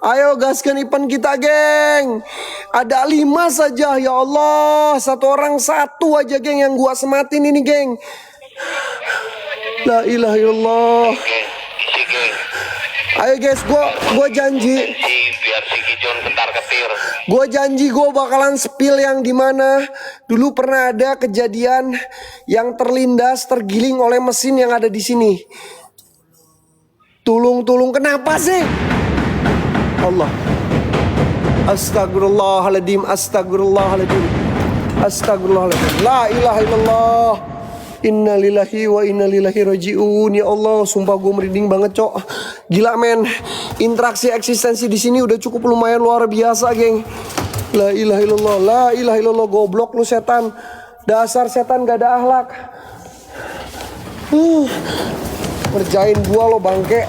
Ayo gaskan Ipan kita, geng. Ada 5 saja, ya Allah. 1 orang 1 aja, geng, yang gua sematin ini, geng. La ilaha illallah. Ayo guys, gua janji. Biar si Gijon ketar-ketir. Gua janji gua bakalan spill yang dimana dulu pernah ada kejadian yang terlindas, tergiling oleh mesin yang ada di sini. Tulung, kenapa sih? Allah. Astagfirullahaladzim. La ilaha illallah. Innalillahi wa inna ilaihi rajiun. Ya Allah, sumpah gue merinding banget, Cok. Gila, men. Interaksi eksistensi di sini udah cukup lumayan luar biasa, geng. La ilaha illallah, la ilaha illallah. Goblok lu setan. Dasar setan gak ada akhlak. Ngerjain gua lo, bangke.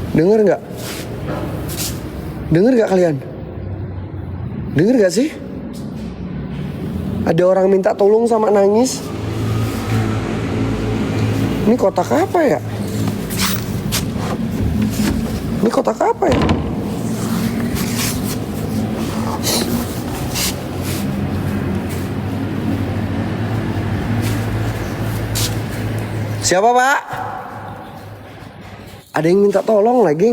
Dengar nggak? Dengar nggak kalian? Dengar nggak sih? Ada orang minta tolong sama nangis. Ini kotak apa ya? Ini kotak apa ya? Siapa, Pak? Ada yang minta tolong lagi.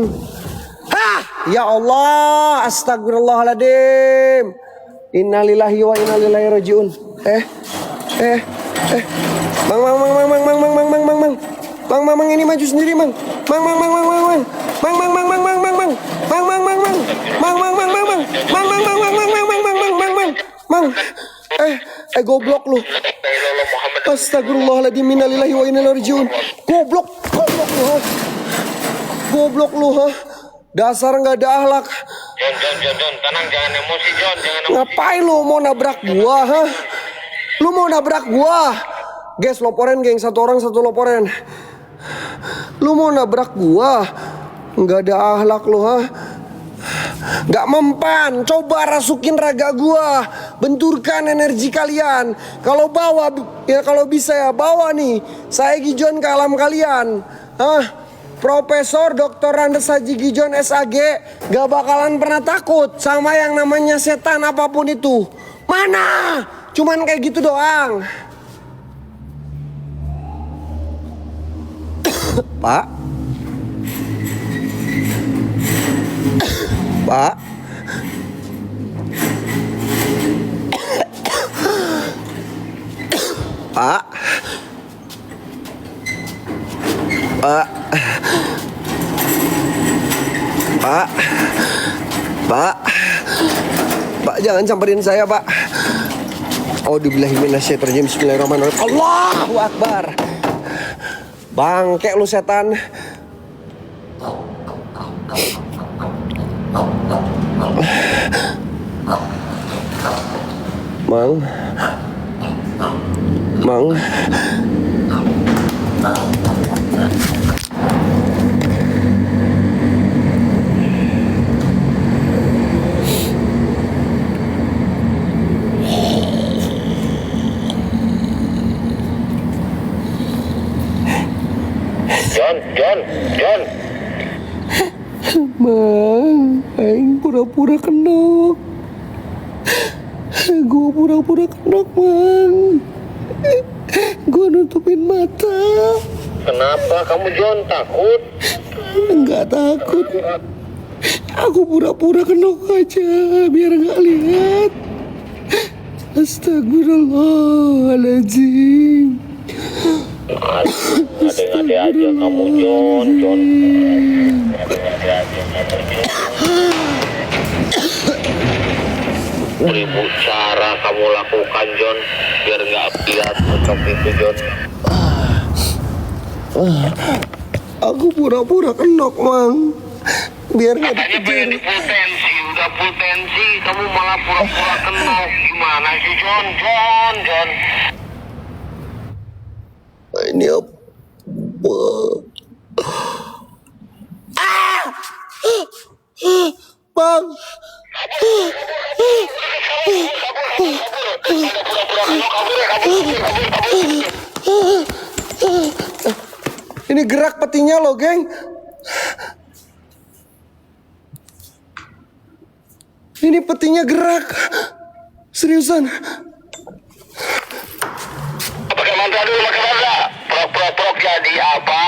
Hah! Ya Allah, astagfirullahaladzim. Innalillahi wa inna ilaihi rajiun. Mang, ini maju sendiri, Mang. Goblok lu. Astagfirullahaladzim, innalillahi wa inna ilaihi rajiun. Goblok lu. Goblok lu, ha? Dasar nggak ada akhlak. Jon, tenang, jangan emosi, Jon, jangan emosi. Ngapain lu mau nabrak gua, ha? Lu mau nabrak gua? Guys, loporen, geng. Satu orang satu loporen. Lu mau nabrak gua? Nggak ada akhlak lu, ha? Nggak mempan. Coba rasukin raga gua. Benturkan energi kalian. Kalau bawa, ya kalau bisa ya bawa nih. Saya Gijon ke alam kalian, hah? Profesor Dr. Randes Haji Gijon SAG gak bakalan pernah takut sama yang namanya setan apapun itu. Mana? Cuman kayak gitu doang. Pak? Pak? Pak? Pak, jangan samperin saya, Pak. Auzubillahiminasyaitonirrajim. Bismillahirrahmanirrahim. Allahu Akbar. Bangke lu setan. Mang. Jon. Mang, aing pura-pura kenok. Gua pura-pura kenok, Mang. Gua nutupin mata. Kenapa kamu, Jon? Takut? Enggak takut. Aku pura-pura kenok aja biar nggak lihat. Astagfirullahaladzim. Ada aja kamu, Jon. Beribu cara kamu lakukan, Jon, biar nggak lihat untuk itu, Jon. Aku pura-pura kenok, Mang. Biar nggak Katanya pengen dikejar. udah full tensi, kamu malah pura-pura kenok. Gimana sih, Jon? Ini apa? Bang. Ini gerak petinya loh, geng. Ini petinya gerak. Seriusan. Pakai mantra dulu, pakai mantra. Prok jadi apa?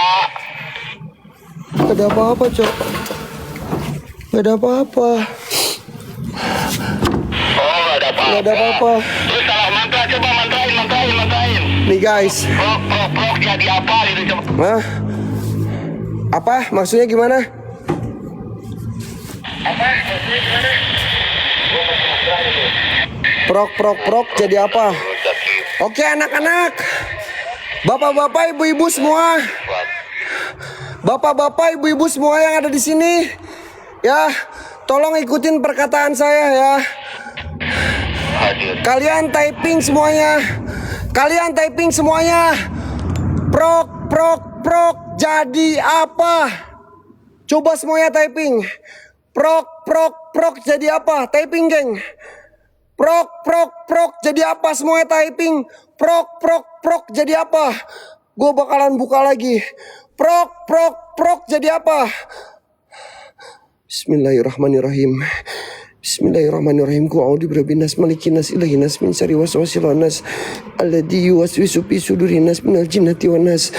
Gak ada apa-apa, Cok. Gak ada apa-apa. Oh, nggak ada apa-apa. Gak ada apa-apa. Terus salah mantra, coba mantrain. Nih, guys. Prok jadi apa gitu, coba. Hah? Apa? Maksudnya gimana? Prok jadi apa? Oke anak-anak, bapak-bapak, ibu-ibu semua, bapak-bapak, ibu-ibu semua yang ada di sini, ya, tolong ikutin perkataan saya ya. Kalian typing semuanya. Kalian typing semuanya. Prok jadi apa? Coba semuanya typing. Prok jadi apa? Typing geng. Prok jadi apa? Semuanya typing. Prok jadi apa? Gue bakalan buka lagi. Prok jadi apa? Bismillahirrahmanirrahim. Bismillahirrahmanirrahim. A'udzu birabbin nas malikin nas ilahin nas min syarri waswasil khannas alladzi yuwaswisu fi sudurin nas minal jinnati wan nas.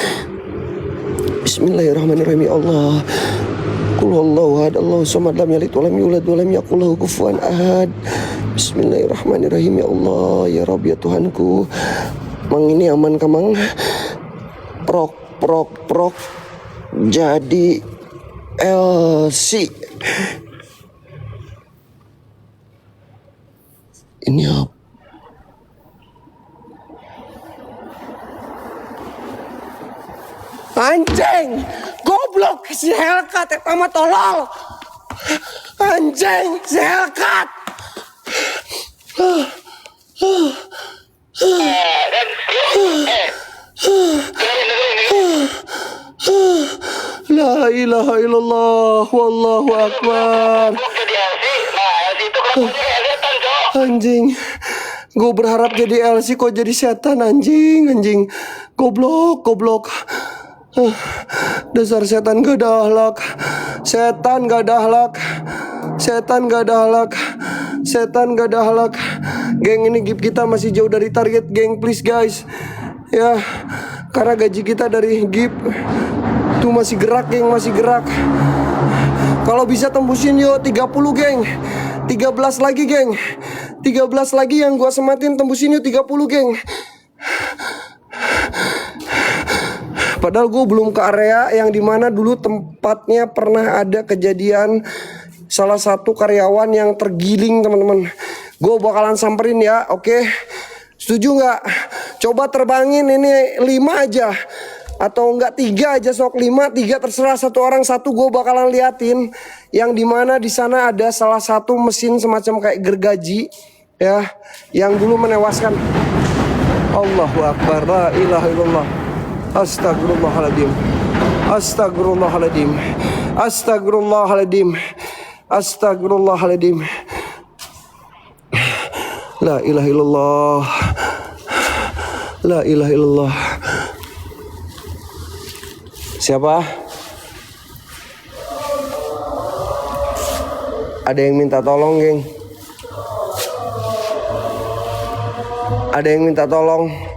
Bismillahirrahmanirrahim. Ya Allah. Qul huwallahu ahad, Allahu samad, lam yalid wa lam yulad wa lam yakul lahu kufuwan ahad. Bismillahirrahmanirrahim. Ya Allah, ya Rabb, ya Tuhanku. Mang ini aman kamang. Prok jadi LC. Ini apa? Anjing, goblok si Hellcat eta mah tolol. Anjing si Hellcat. La ilaha illallah, wallahu akbar. Anjing, gue berharap jadi LC kok jadi setan anjing. Goblok. Dasar setan gak ada akhlak. Setan gak ada akhlak. Geng, ini gift kita masih jauh dari target, geng, please guys. Ya, karena gaji kita dari gift tuh masih gerak, geng, masih gerak. Kalau bisa tembusin yuk 30, geng. 13 lagi, geng. 13 lagi yang gua sematin, tembusin yuk 30, geng. Padahal gue belum ke area yang dimana dulu tempatnya pernah ada kejadian salah satu karyawan yang tergiling, teman-teman. Gue bakalan samperin ya, oke? Setuju nggak? Coba terbangin ini 5 aja. Atau enggak 3 aja, sok 5, 3 terserah, satu orang satu. Gue bakalan liatin yang dimana di sana ada salah satu mesin semacam kayak gergaji ya, yang dulu menewaskan. Allahu Akbar, la ilaha illallah. Astagfirullahaladzim. La ilaha illallah. La ilaha illallah. Siapa? Ada yang minta tolong, geng. Ada yang minta tolong.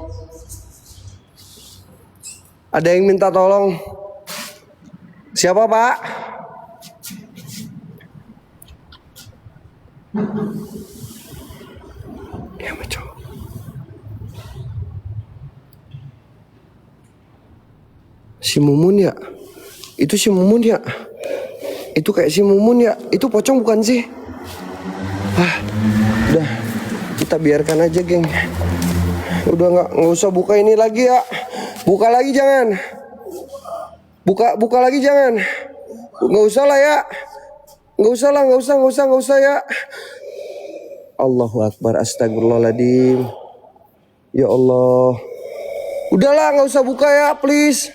Ada yang minta tolong. Siapa, Pak? Ya, macam. Si Mumun ya? Itu si Mumun ya? Itu kayak si Mumun ya? Itu pocong bukan sih? Udah, kita biarkan aja, geng. Udah nggak usah buka ini lagi ya. Buka lagi jangan. Buka lagi jangan. Nggak usah lah ya. Nggak usah ya. Allahu Akbar, astagfirullahaladzim. Ya Allah. Udahlah, nggak usah buka ya, please.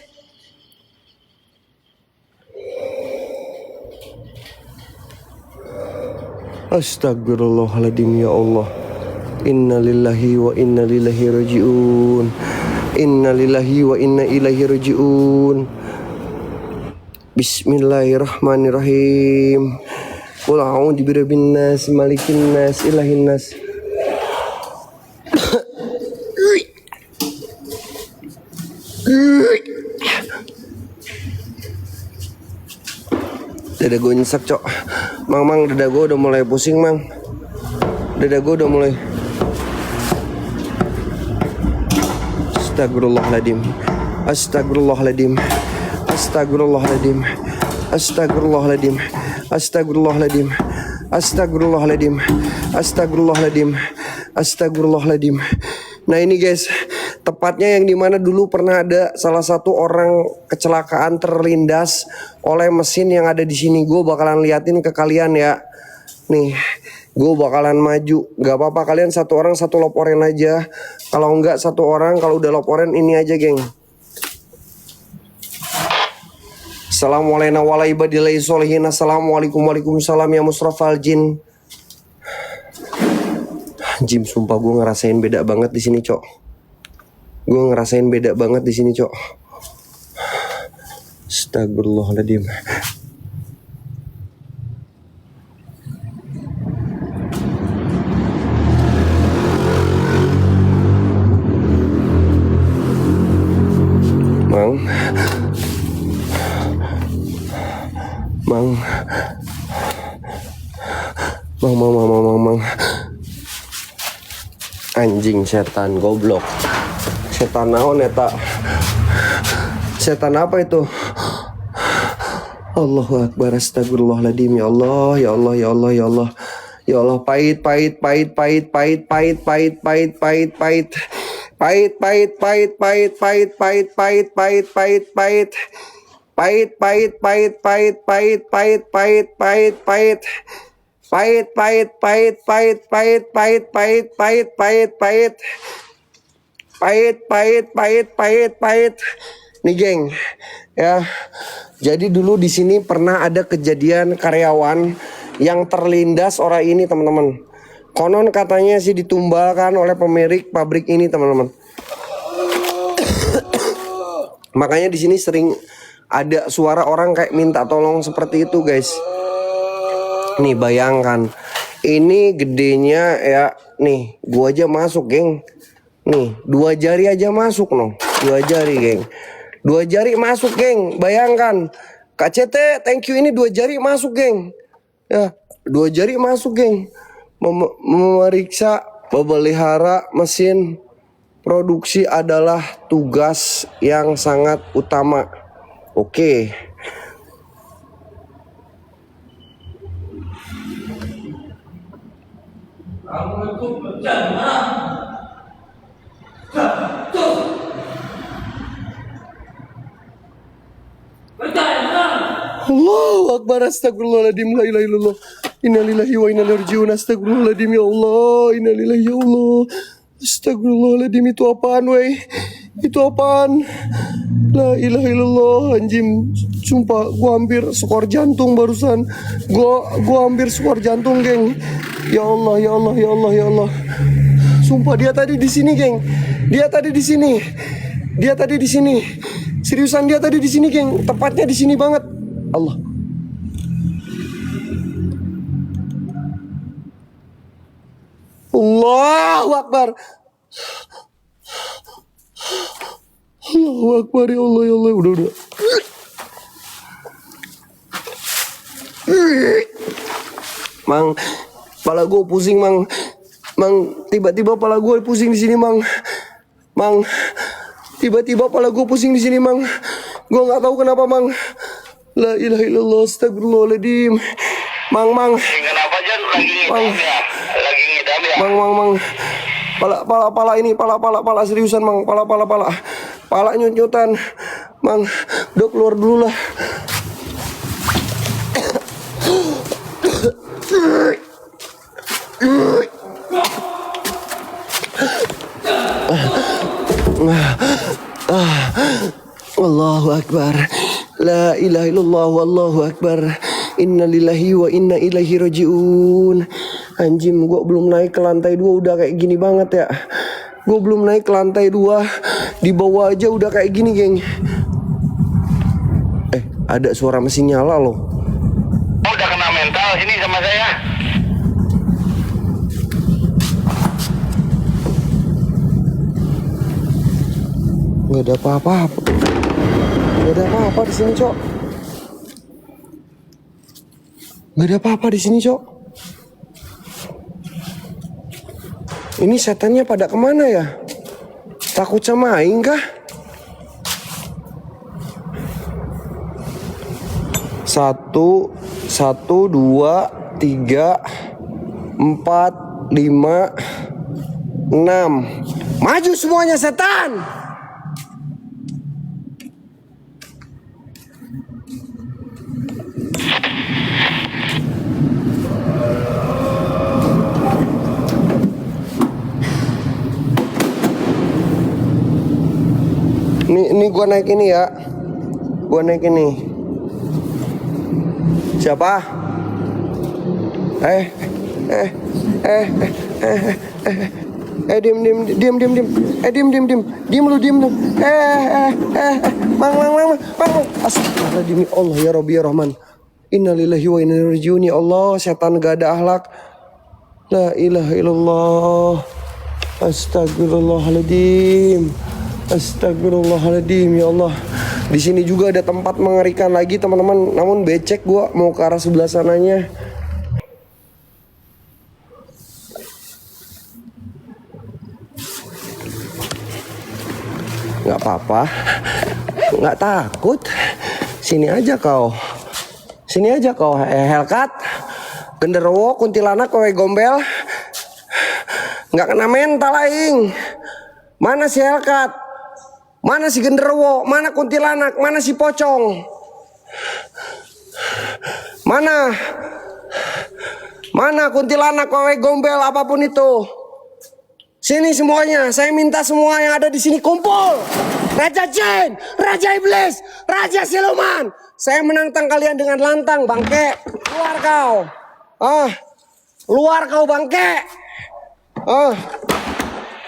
Astagfirullahaladzim, ya Allah. Inna lillahi wa inna ilaihi raji'un. Inna lillahi wa inna ilaihi raji'un. Bismillahirrahmanirrahim. Qul a'udzu birabbin nas, malikin nas, ilahin nas. Dada gue nyesek, cok. Mang, dada gue udah mulai pusing, Mang. Dada gue udah mulai. Astagfirullahaladzim. Astagfirullahaladzim. Astagfirullahaladzim. Astagfirullahaladzim. Astagfirullahaladzim. Astagfirullahaladzim. Astagfirullahaladzim. Astagfirullahaladzim. Nah ini guys, tepatnya yang dimana dulu pernah ada salah satu orang kecelakaan terlindas oleh mesin yang ada di sini. Gue bakalan liatin ke kalian ya. Nih, gue bakalan maju. Gak apa-apa kalian satu orang satu lop oren aja. Kalau enggak satu orang, kalau udah lop oren ini aja geng. Assalamualaikum warahmatullahi wabarakatuh. Assalamualaikum waalaikumsalam ya musrafal jin. Jim, sumpah gue ngerasain beda banget di sini, Cok. Gue ngerasain beda banget di sini, Cok. Astagfirullahaladzim. Mang. Anjing, setan goblok. Setan naon eta? Setan apa itu? Allahu Akbar, astagfirullahaladzim. Ya Allah, ya Allah, ya Allah, ya Allah. Ya Allah, pahit. Nih geng, ya. Jadi dulu di sini pernah ada kejadian karyawan yang terlindas orang ini, teman-teman. Konon katanya sih ditumbalkan oleh pemilik pabrik ini, teman-teman. Makanya di sini sering ada suara orang kayak minta tolong seperti itu, guys. Nih bayangkan, ini gedenya ya, nih gua aja masuk geng. Nih 2 jari aja masuk no, 2 jari geng. 2 jari masuk geng, bayangkan. Kak CT, thank you, ini 2 jari masuk geng. Ya, 2 jari masuk geng. Memeriksa, memelihara mesin produksi adalah tugas yang sangat utama. Oke. Kamu itu berjamaah. Allahu Akbar, astagfirullahaladzim, la ilaha illallah, innalillahi wa inna ilaihi rajiun. Astagfirullahaladzim, ya Allah, innalillahi, ya Allah. Astagfirullahaladzim, itu apaan wey? Itu apaan? La ilaha illallah, anjim. Sumpah gua hampir skor jantung barusan. Gua hampir skor jantung, geng. Ya Allah, ya Allah, ya Allah, ya Allah. Sumpah dia tadi di sini, geng. Dia tadi di sini. Dia tadi di sini. Seriusan dia tadi di sini, geng. Tepatnya di sini banget. Allah. Allahu Akbar. Allahu Akbar, ya Allah, ya Allah. Udah. Mang, kepala gue pusing, Mang. Mang, tiba-tiba kepala gue pusing di sini, Mang. Mang, tiba-tiba kepala gue pusing di sini, Mang. Gue nggak tahu kenapa, Mang. La ilaha illallah, astagfirullahaladzim. Mang. Kenapa Jan? Lagi ngidam ya? Lagi ngidam ya? Mang. Pala ini, pala seriusan, Mang. Pala. Pala nyut-nyutan. Mang, dok keluar dulu lah. Allahu Akbar. La ilaha illallah, wallahu akbar. Innalillahi wa inna ilaihi rajiun. Anjim, gua belum naik ke lantai 2 udah kayak gini banget ya. Gua belum naik ke lantai 2, di bawah aja udah kayak gini, geng. Ada suara mesin nyala loh. Udah kena mental sini sama saya. Gak ada apa-apa. Gak ada apa-apa di sini, Cok. Gak ada apa-apa di sini, Cok. Ini setannya pada kemana ya? Takut sama aing kah? 1, 1, 2, 3, 4, 5, 6. Maju semuanya setan. Ini gua naik ini ya. Gua naik ini. Siapa? Diem. Mang. Astagfirullahaladzim, ya Allah, ya Rabbi, ya Rahman. Innalillahi wa inna ilaihi raji'un. Ya Allah, setan gak ada akhlak. La ilaha illallah. Astagfirullahaladzim. Astagfirullahaladzim, ya Allah. Di sini juga ada tempat mengerikan lagi, teman-teman. Namun becek gua mau ke arah sebelah sananya. Nggak apa-apa, nggak takut. Sini aja kau. Hellcat, genderuwo, kuntilanak, kowe gombel. Nggak kena mental aing. Mana si Hellcat? Mana si genderuwo? Mana kuntilanak? Mana si pocong? Mana kuntilanak, kowe gombel, apapun itu. Sini semuanya, saya minta semua yang ada di sini kumpul. Raja Jin, Raja Iblis, Raja Siluman. Saya menantang kalian dengan lantang, bangke. Keluar kau. Luar kau, bangke.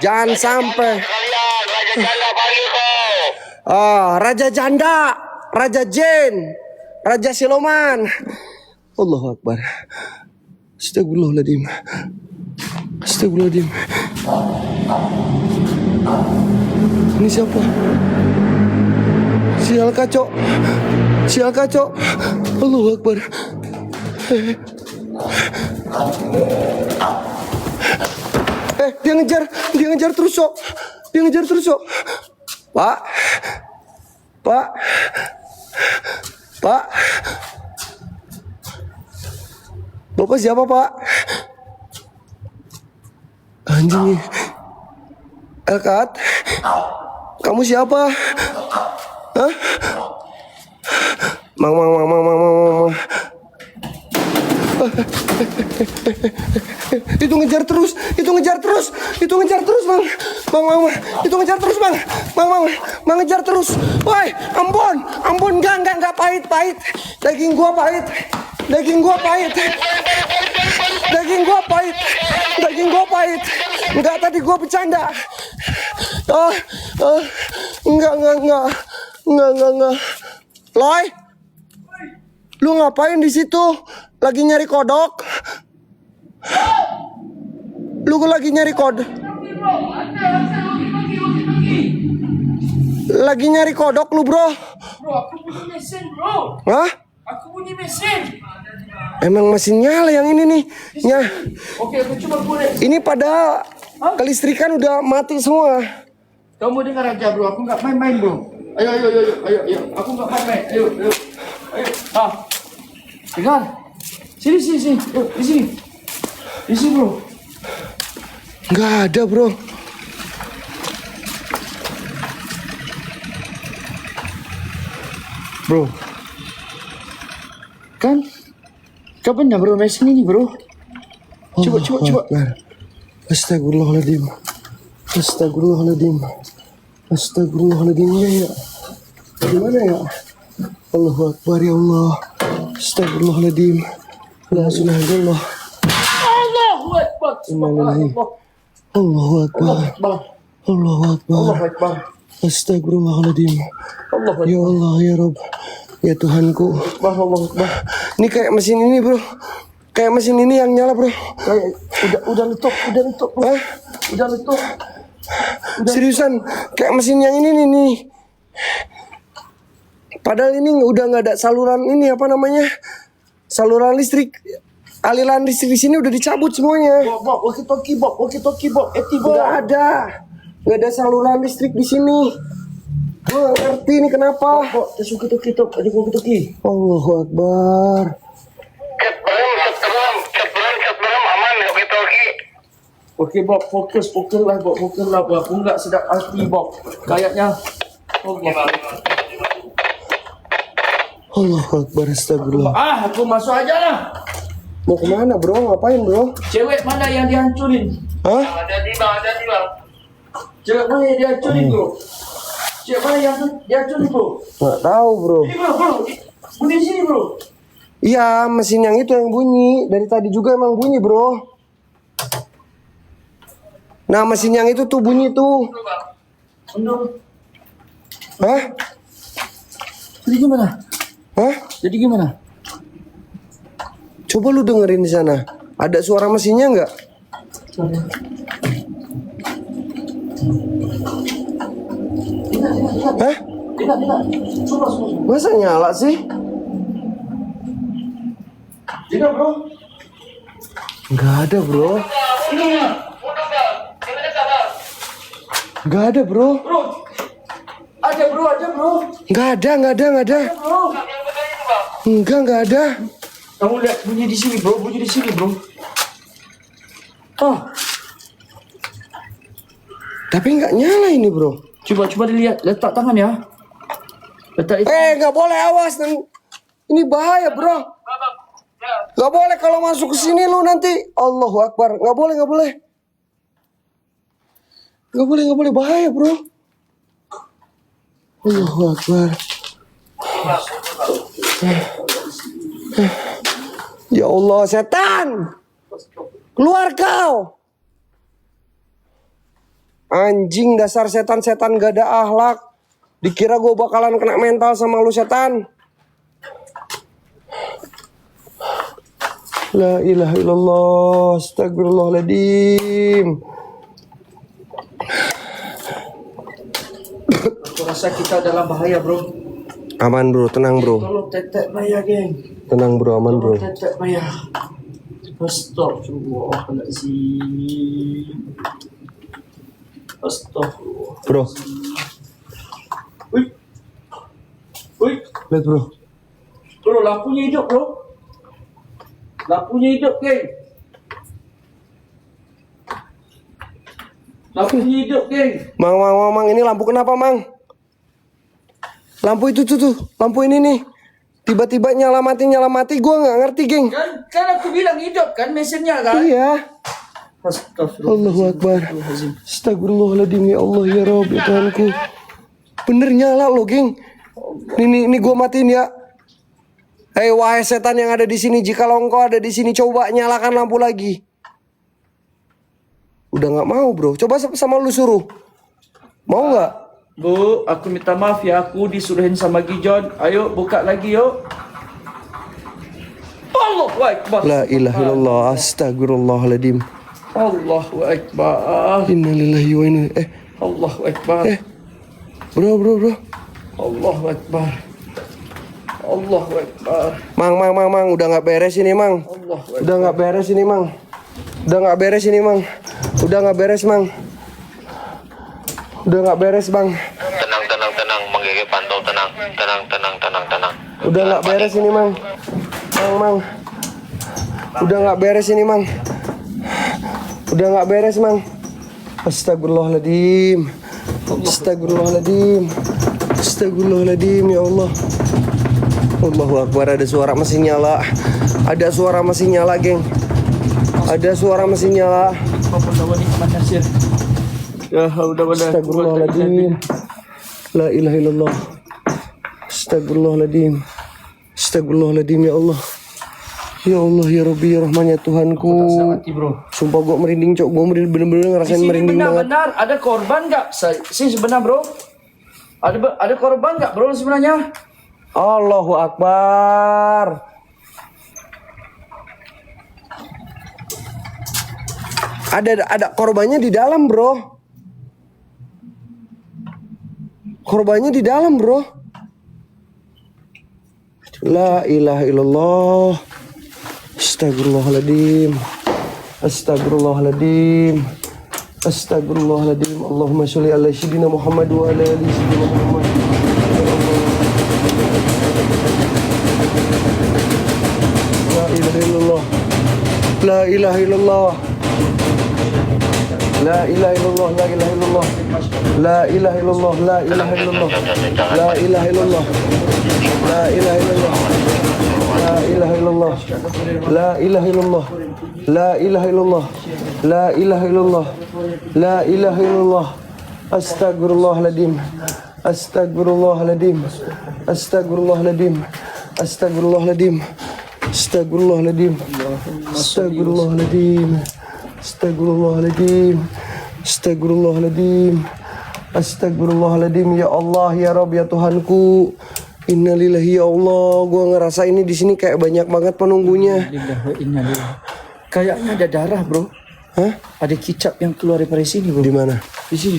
Jangan sampai. Raja Janda panggil kau. Raja Janda, Raja Jin, Raja Siluman. Allahu Akbar. Astagfirullahaladzim. Ini siapa? Sial kacau. Allahu Akbar. Dia ngejar terus, Sok. Pak. Bapak siapa, Pak? Anjing. Hellcat, kamu siapa? Hah? Mang. Itu ngejar terus, Bang. Itu ngejar terus, Bang. Woi, ampun, enggak pahit. Daging gua pahit. Enggak, tadi gua bercanda. Enggak. Loy, lu ngapain di situ? Lagi nyari kodok? Lu lagi nyari kodok? Lagi nyari kodok lu, bro? Bro, aku punya mesin, bro. Hah? Aku punya mesin. Emang mesin nyala yang ini nih. Oke, aku coba boleh. Ini pada kelistrikan udah mati semua. Kamu dengar aja, bro. Aku nggak main-main, bro. Ayo. Aku nggak main-main. Ayo. Dengar. Sini. Yuk, di sini. Di sini, bro. Nggak ada, bro. Bro. Kan? Kapan ya, bro? Mesin ini, bro. Coba. Astagfirullahaladzim. Ya. Gimana ya? Allahu Akbar, ya Allah. Astagfirullahaladzim. La ilaha illallah. Allahu Akbar. Allahu Akbar. Astagfirullahaladzim. Ya Allah, ya Rabb. Ya Tuhanku. Allahu Akbar. Ini kayak mesin ini, bro. Kayak mesin ini yang nyala, bro. Kayak udah letup, bro. Hah? Udah letup. Seriusan, kayak mesin yang ini nih. Padahal ini udah nggak ada saluran ini, apa namanya? Saluran listrik. Aliran listrik di sini udah dicabut semuanya. Bob, walkie-talkie, Bob. Nggak ada saluran listrik di sini. Gue nggak ngerti ini kenapa. Bob, walkie-talkie. Allahu Akbar. sebelum aman oke. Okey Bob, fokus lah Bob, Aku enggak sedap hati Bob. Kayaknya Allah Akbar, astagfirullah. aku masuk aja lah. Mau kemana bro? Ngapain bro? Cewek mana yang dihancurin? Hah? Ada di bang. Cewek mana yang dihancurin bro? Cewek mana yang dihancurin bro? Nggak tahu bro. Ini bro. Bunyi sini bro. Iya, mesin yang itu yang bunyi. Dari tadi juga emang bunyi bro. Nah, mesin yang itu tuh bunyi tuh. Untuk. Hah? Jadi gimana? Hah? Jadi gimana? Coba lu dengerin di sana. Ada suara mesinnya nggak? Hah? Tidak. Coba. Masa nyala sih? Tidak bro. Nggak ada bro. Nggak ada bro. Bro. Ada bro. Nggak ada. Bro. Nggak ada. Kamu lihat bunyi di sini bro. Oh, Tapi nggak nyala ini bro. coba dilihat, letak tangan ya. Letak itu. Nggak boleh, awas. Ini bahaya bro. Nggak boleh kalau masuk ke sini lu nanti. Allahu Akbar. Nggak boleh. Nggak boleh, bahaya bro. Allahu Akbar. Ya Allah, setan. Keluar kau. Anjing, dasar setan gak ada akhlak. Dikira gue bakalan kena mental sama lu setan. La ilaha illallah, astagfirullahaladzim. Aku rasa kita dalam bahaya bro. Aman bro, tenang bro. Tolong tetek Maya geng. Tenang bro, aman bro. Tetek Maya. Astagfirullahaladzim. Bro, Wih. lihat bro. Bro, lampunya hidup bro. Lampunya hidup geng. Mang, ini lampu kenapa mang? Lampu itu tuh, lampu ini nih. Tiba-tiba nyala mati, gue nggak ngerti geng. Kan aku bilang hidup kan mesinnya kan. Iya. Allahu Akbar. Astagfirullahaladzim, ya Allah ya Rabb, ya Tuhanku. Bener nyala lo geng. Ini gue matiin ya. Hei wahai setan yang ada di sini, jikalau engkau ada di sini, coba nyalakan lampu lagi. Udah nggak mau bro. Coba sama lu suruh. Mau nggak? Bu, aku minta maaf ya, aku disuruhin sama Gijon. Ayo buka lagi yuk. Allahu Akbar. La ilaha illallah, astagfirullahaladzim. Allahu Akbar. Innalillahi wa inna Allahu Akbar. Bro. Allahu Akbar. Allahu Akbar. Mang, udah nggak beres ini mang. Udah nggak beres ini mang. Udah nggak beres mang. Udah nggak beres bang. Tenang, menggigit pantau, tenang. Udah nggak beres ini mang. Mang. Udah nggak beres ini mang. Udah nggak beres mang. Astagfirullahaladzim. Astagfirullahaladzim ya Allah. Allahu Akbar, ada suara mesin nyala. Geng. Ada suara mesin nyala. Ya haula wala quwwata illa Astagfirullahaladzim. La ilaha illallah. Astagfirullahaladzim ya Allah. Ya Allah ya Rabbi ya Rahman ya Tuhanku. Sumpah gue merinding cok. Gue bener-bener ngerasain merinding banget. Benar, ada korban nggak? Sih sebenarnya bro. Ada korban nggak bro sebenarnya? Allahu Akbar. Ada korbannya di dalam bro. Korbannya di dalam bro. La ilaha illallah. Astagfirullahaladzim. Allahumma sholli ala sayyidina Muhammad wa ala ali sayyidina Muhammad. La ilaha illallah. La ilaha illallah. La ilaha illallah, la ilaha illallah. La ilaha illallah, la ilaha illallah. La ilaha illallah. La ilaha illallah. La ilaha illallah. La ilaha illallah. La ilaha illallah. La ilaha illallah. La ilaha illallah. Astagfirullahaladzim. Astagfirullahaladzim. Astagfirullahaladzim. Astagfirullahaladzim. Astagfirullahaladzim. Astagfirullahaladzim. Astagfirullahaladzim. Astagfirullahaladzim. Astagfirullahaladzim. Ya Allah, ya Rabb, ya Tuhanku. Innalillahi, ya Allah. Gua ngerasa ini di sini kayak banyak banget penunggunya. Innalillahi. Kayaknya ada darah, bro. Hah? Ada kicap yang keluar dari sini, bro. Di mana? Di sini.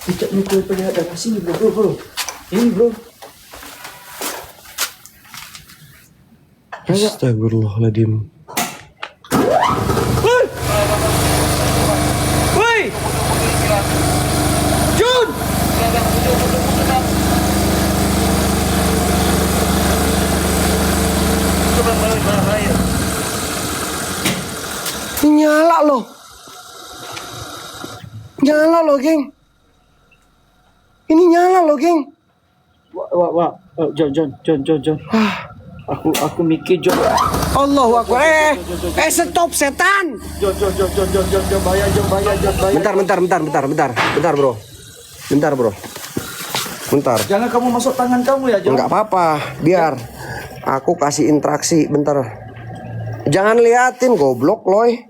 Kicapnya keluar dari sini, bro. Ini, bro. Astagfirullahaladzim. Woi! Jun! Ini nyala loh. Nyala loh, geng. Ini nyala loh, geng. Wah. John. Aku mikir John. Allahu Akbar. Stop setan. John, bahaya. Bentar, bro. Bentar. Jangan kamu masuk tangan kamu ya, John. Enggak apa-apa, biar aku kasih interaksi bentar. Jangan liatin goblok, Loy.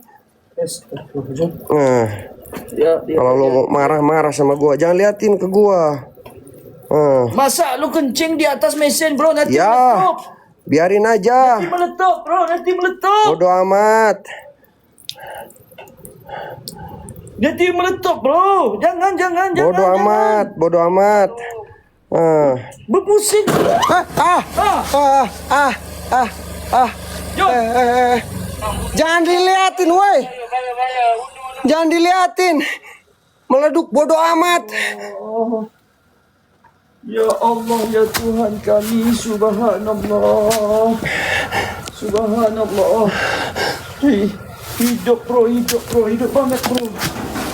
John. Nah, Ya. kalau lo mau marah-marah sama gua, jangan liatin ke gua. Masa lu kencing di atas mesin, bro? Nanti Ya, meletup. biarin aja. Nanti meletup, bro. Nanti meletup. Bodoh amat. Nanti meletup, bro. Jangan. Bodoh amat. Berpusing. Yo. Jangan diliatin, woi. Jangan diliatin. Meleduk, bodoh amat. Ya Allah, ya Tuhan kami, subhanallah.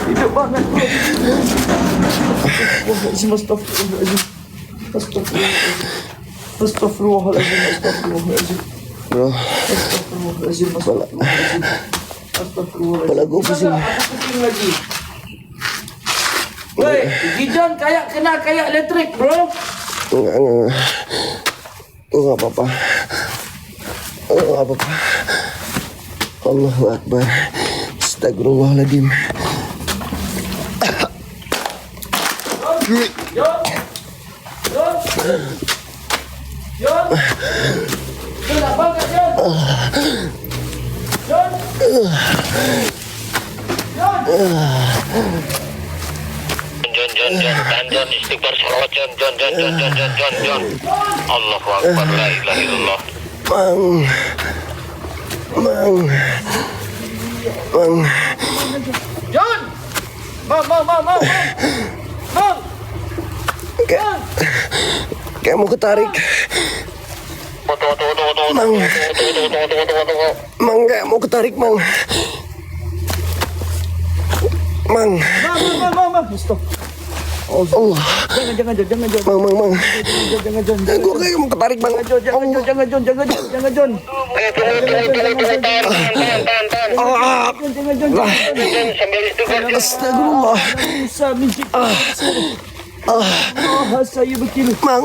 Hidup banget bro. Astagfirullahaladzim. Bro, kepala gue pusing. Lagi. Woi, Gideon kena kayak elektrik, bro. Enggak. Enggak apa-apa. Allahu Akbar. Astagfirullahaladzim. John, kenapa enggak, John? John, istighfar salawat John. Allahu Akbar, la ilaha illallah. Mang. John! Mang! Kayak mau ketarik. Mang, kayak mau ketarik, Mang. Stop. Allah. Jangan, Mang. jangan. Gue kayak mau ketarik, Mang. Jangan, John. Astagfirullah. Saya begini. Mang,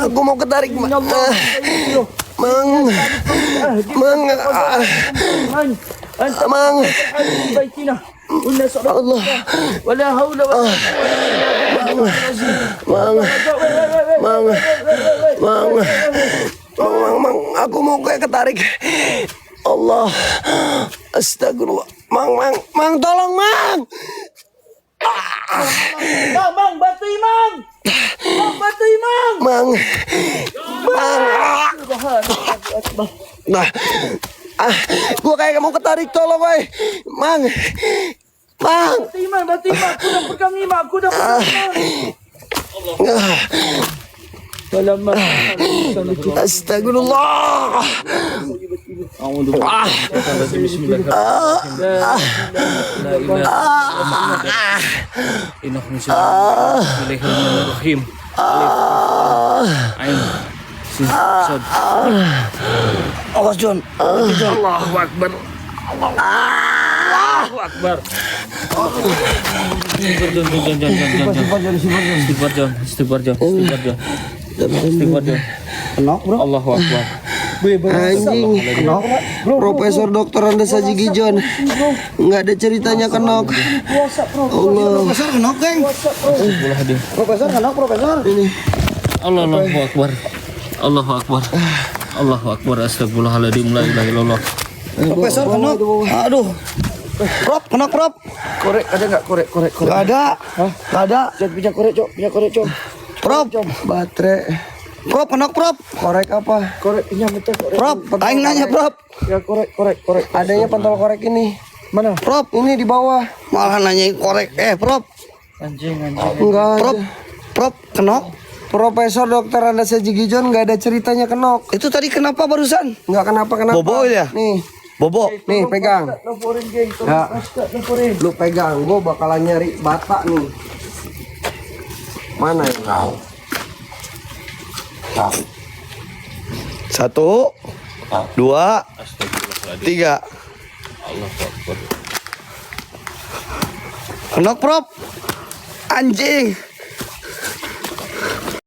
aku mau ketarik, Mang. Allah. Wala haula wala Mang, aku mau kayak ketarik. Allah. Astagfirullah. Mang, tolong, Mang. Mang, bantuin, Mang. Mang. Nah, gua kayak mau ketarik, tolong, woi. Mang. Bantuin, Mang. Aku dah pegang ni, Mang. Astagfirullah. Bismillahirrahmanirrahim. Ain. Sad. Awas John. Allahu Akbar. Allahu Akbar. Istighfar, John. Allahu Akbar. Anjing. Profesor Dokter Andes Haji Gijon. Nggak ada ceritanya kenok. Allah. Profesor kenok, geng. Profesor kenok, profesor. Ini. Allahu Akbar. Allahu Akbar. Allahu Akbar. Astagfirullahaladzim. La ilaha illallah. Profesor kenok. Aduh. Prop, kenok, prop. Korek ada nggak korek? Nggak ada. Nggak ada. Punya korek, Cok. Prop. Baterai. Prop, kenok, prop. Korek apa? Korek punya betul korek. Prop, aing nanya, prop. Ya korek. Adanya pentol korek ini. Mana? Prop, Ini di bawah. malah nanyain korek. Prop. Enggak. Prop, prop, kenok. Profesor Dokter Andes Haji Gijon nggak ada ceritanya kenok. Itu tadi kenapa barusan? Nggak kenapa. Bobo ya? Nih, Bobo. nih pegang. Ya. Lu pegang, gua bakalan nyari bata nih. Mana yang kau? 1, 2, 3. Kenok, prop. Anjing.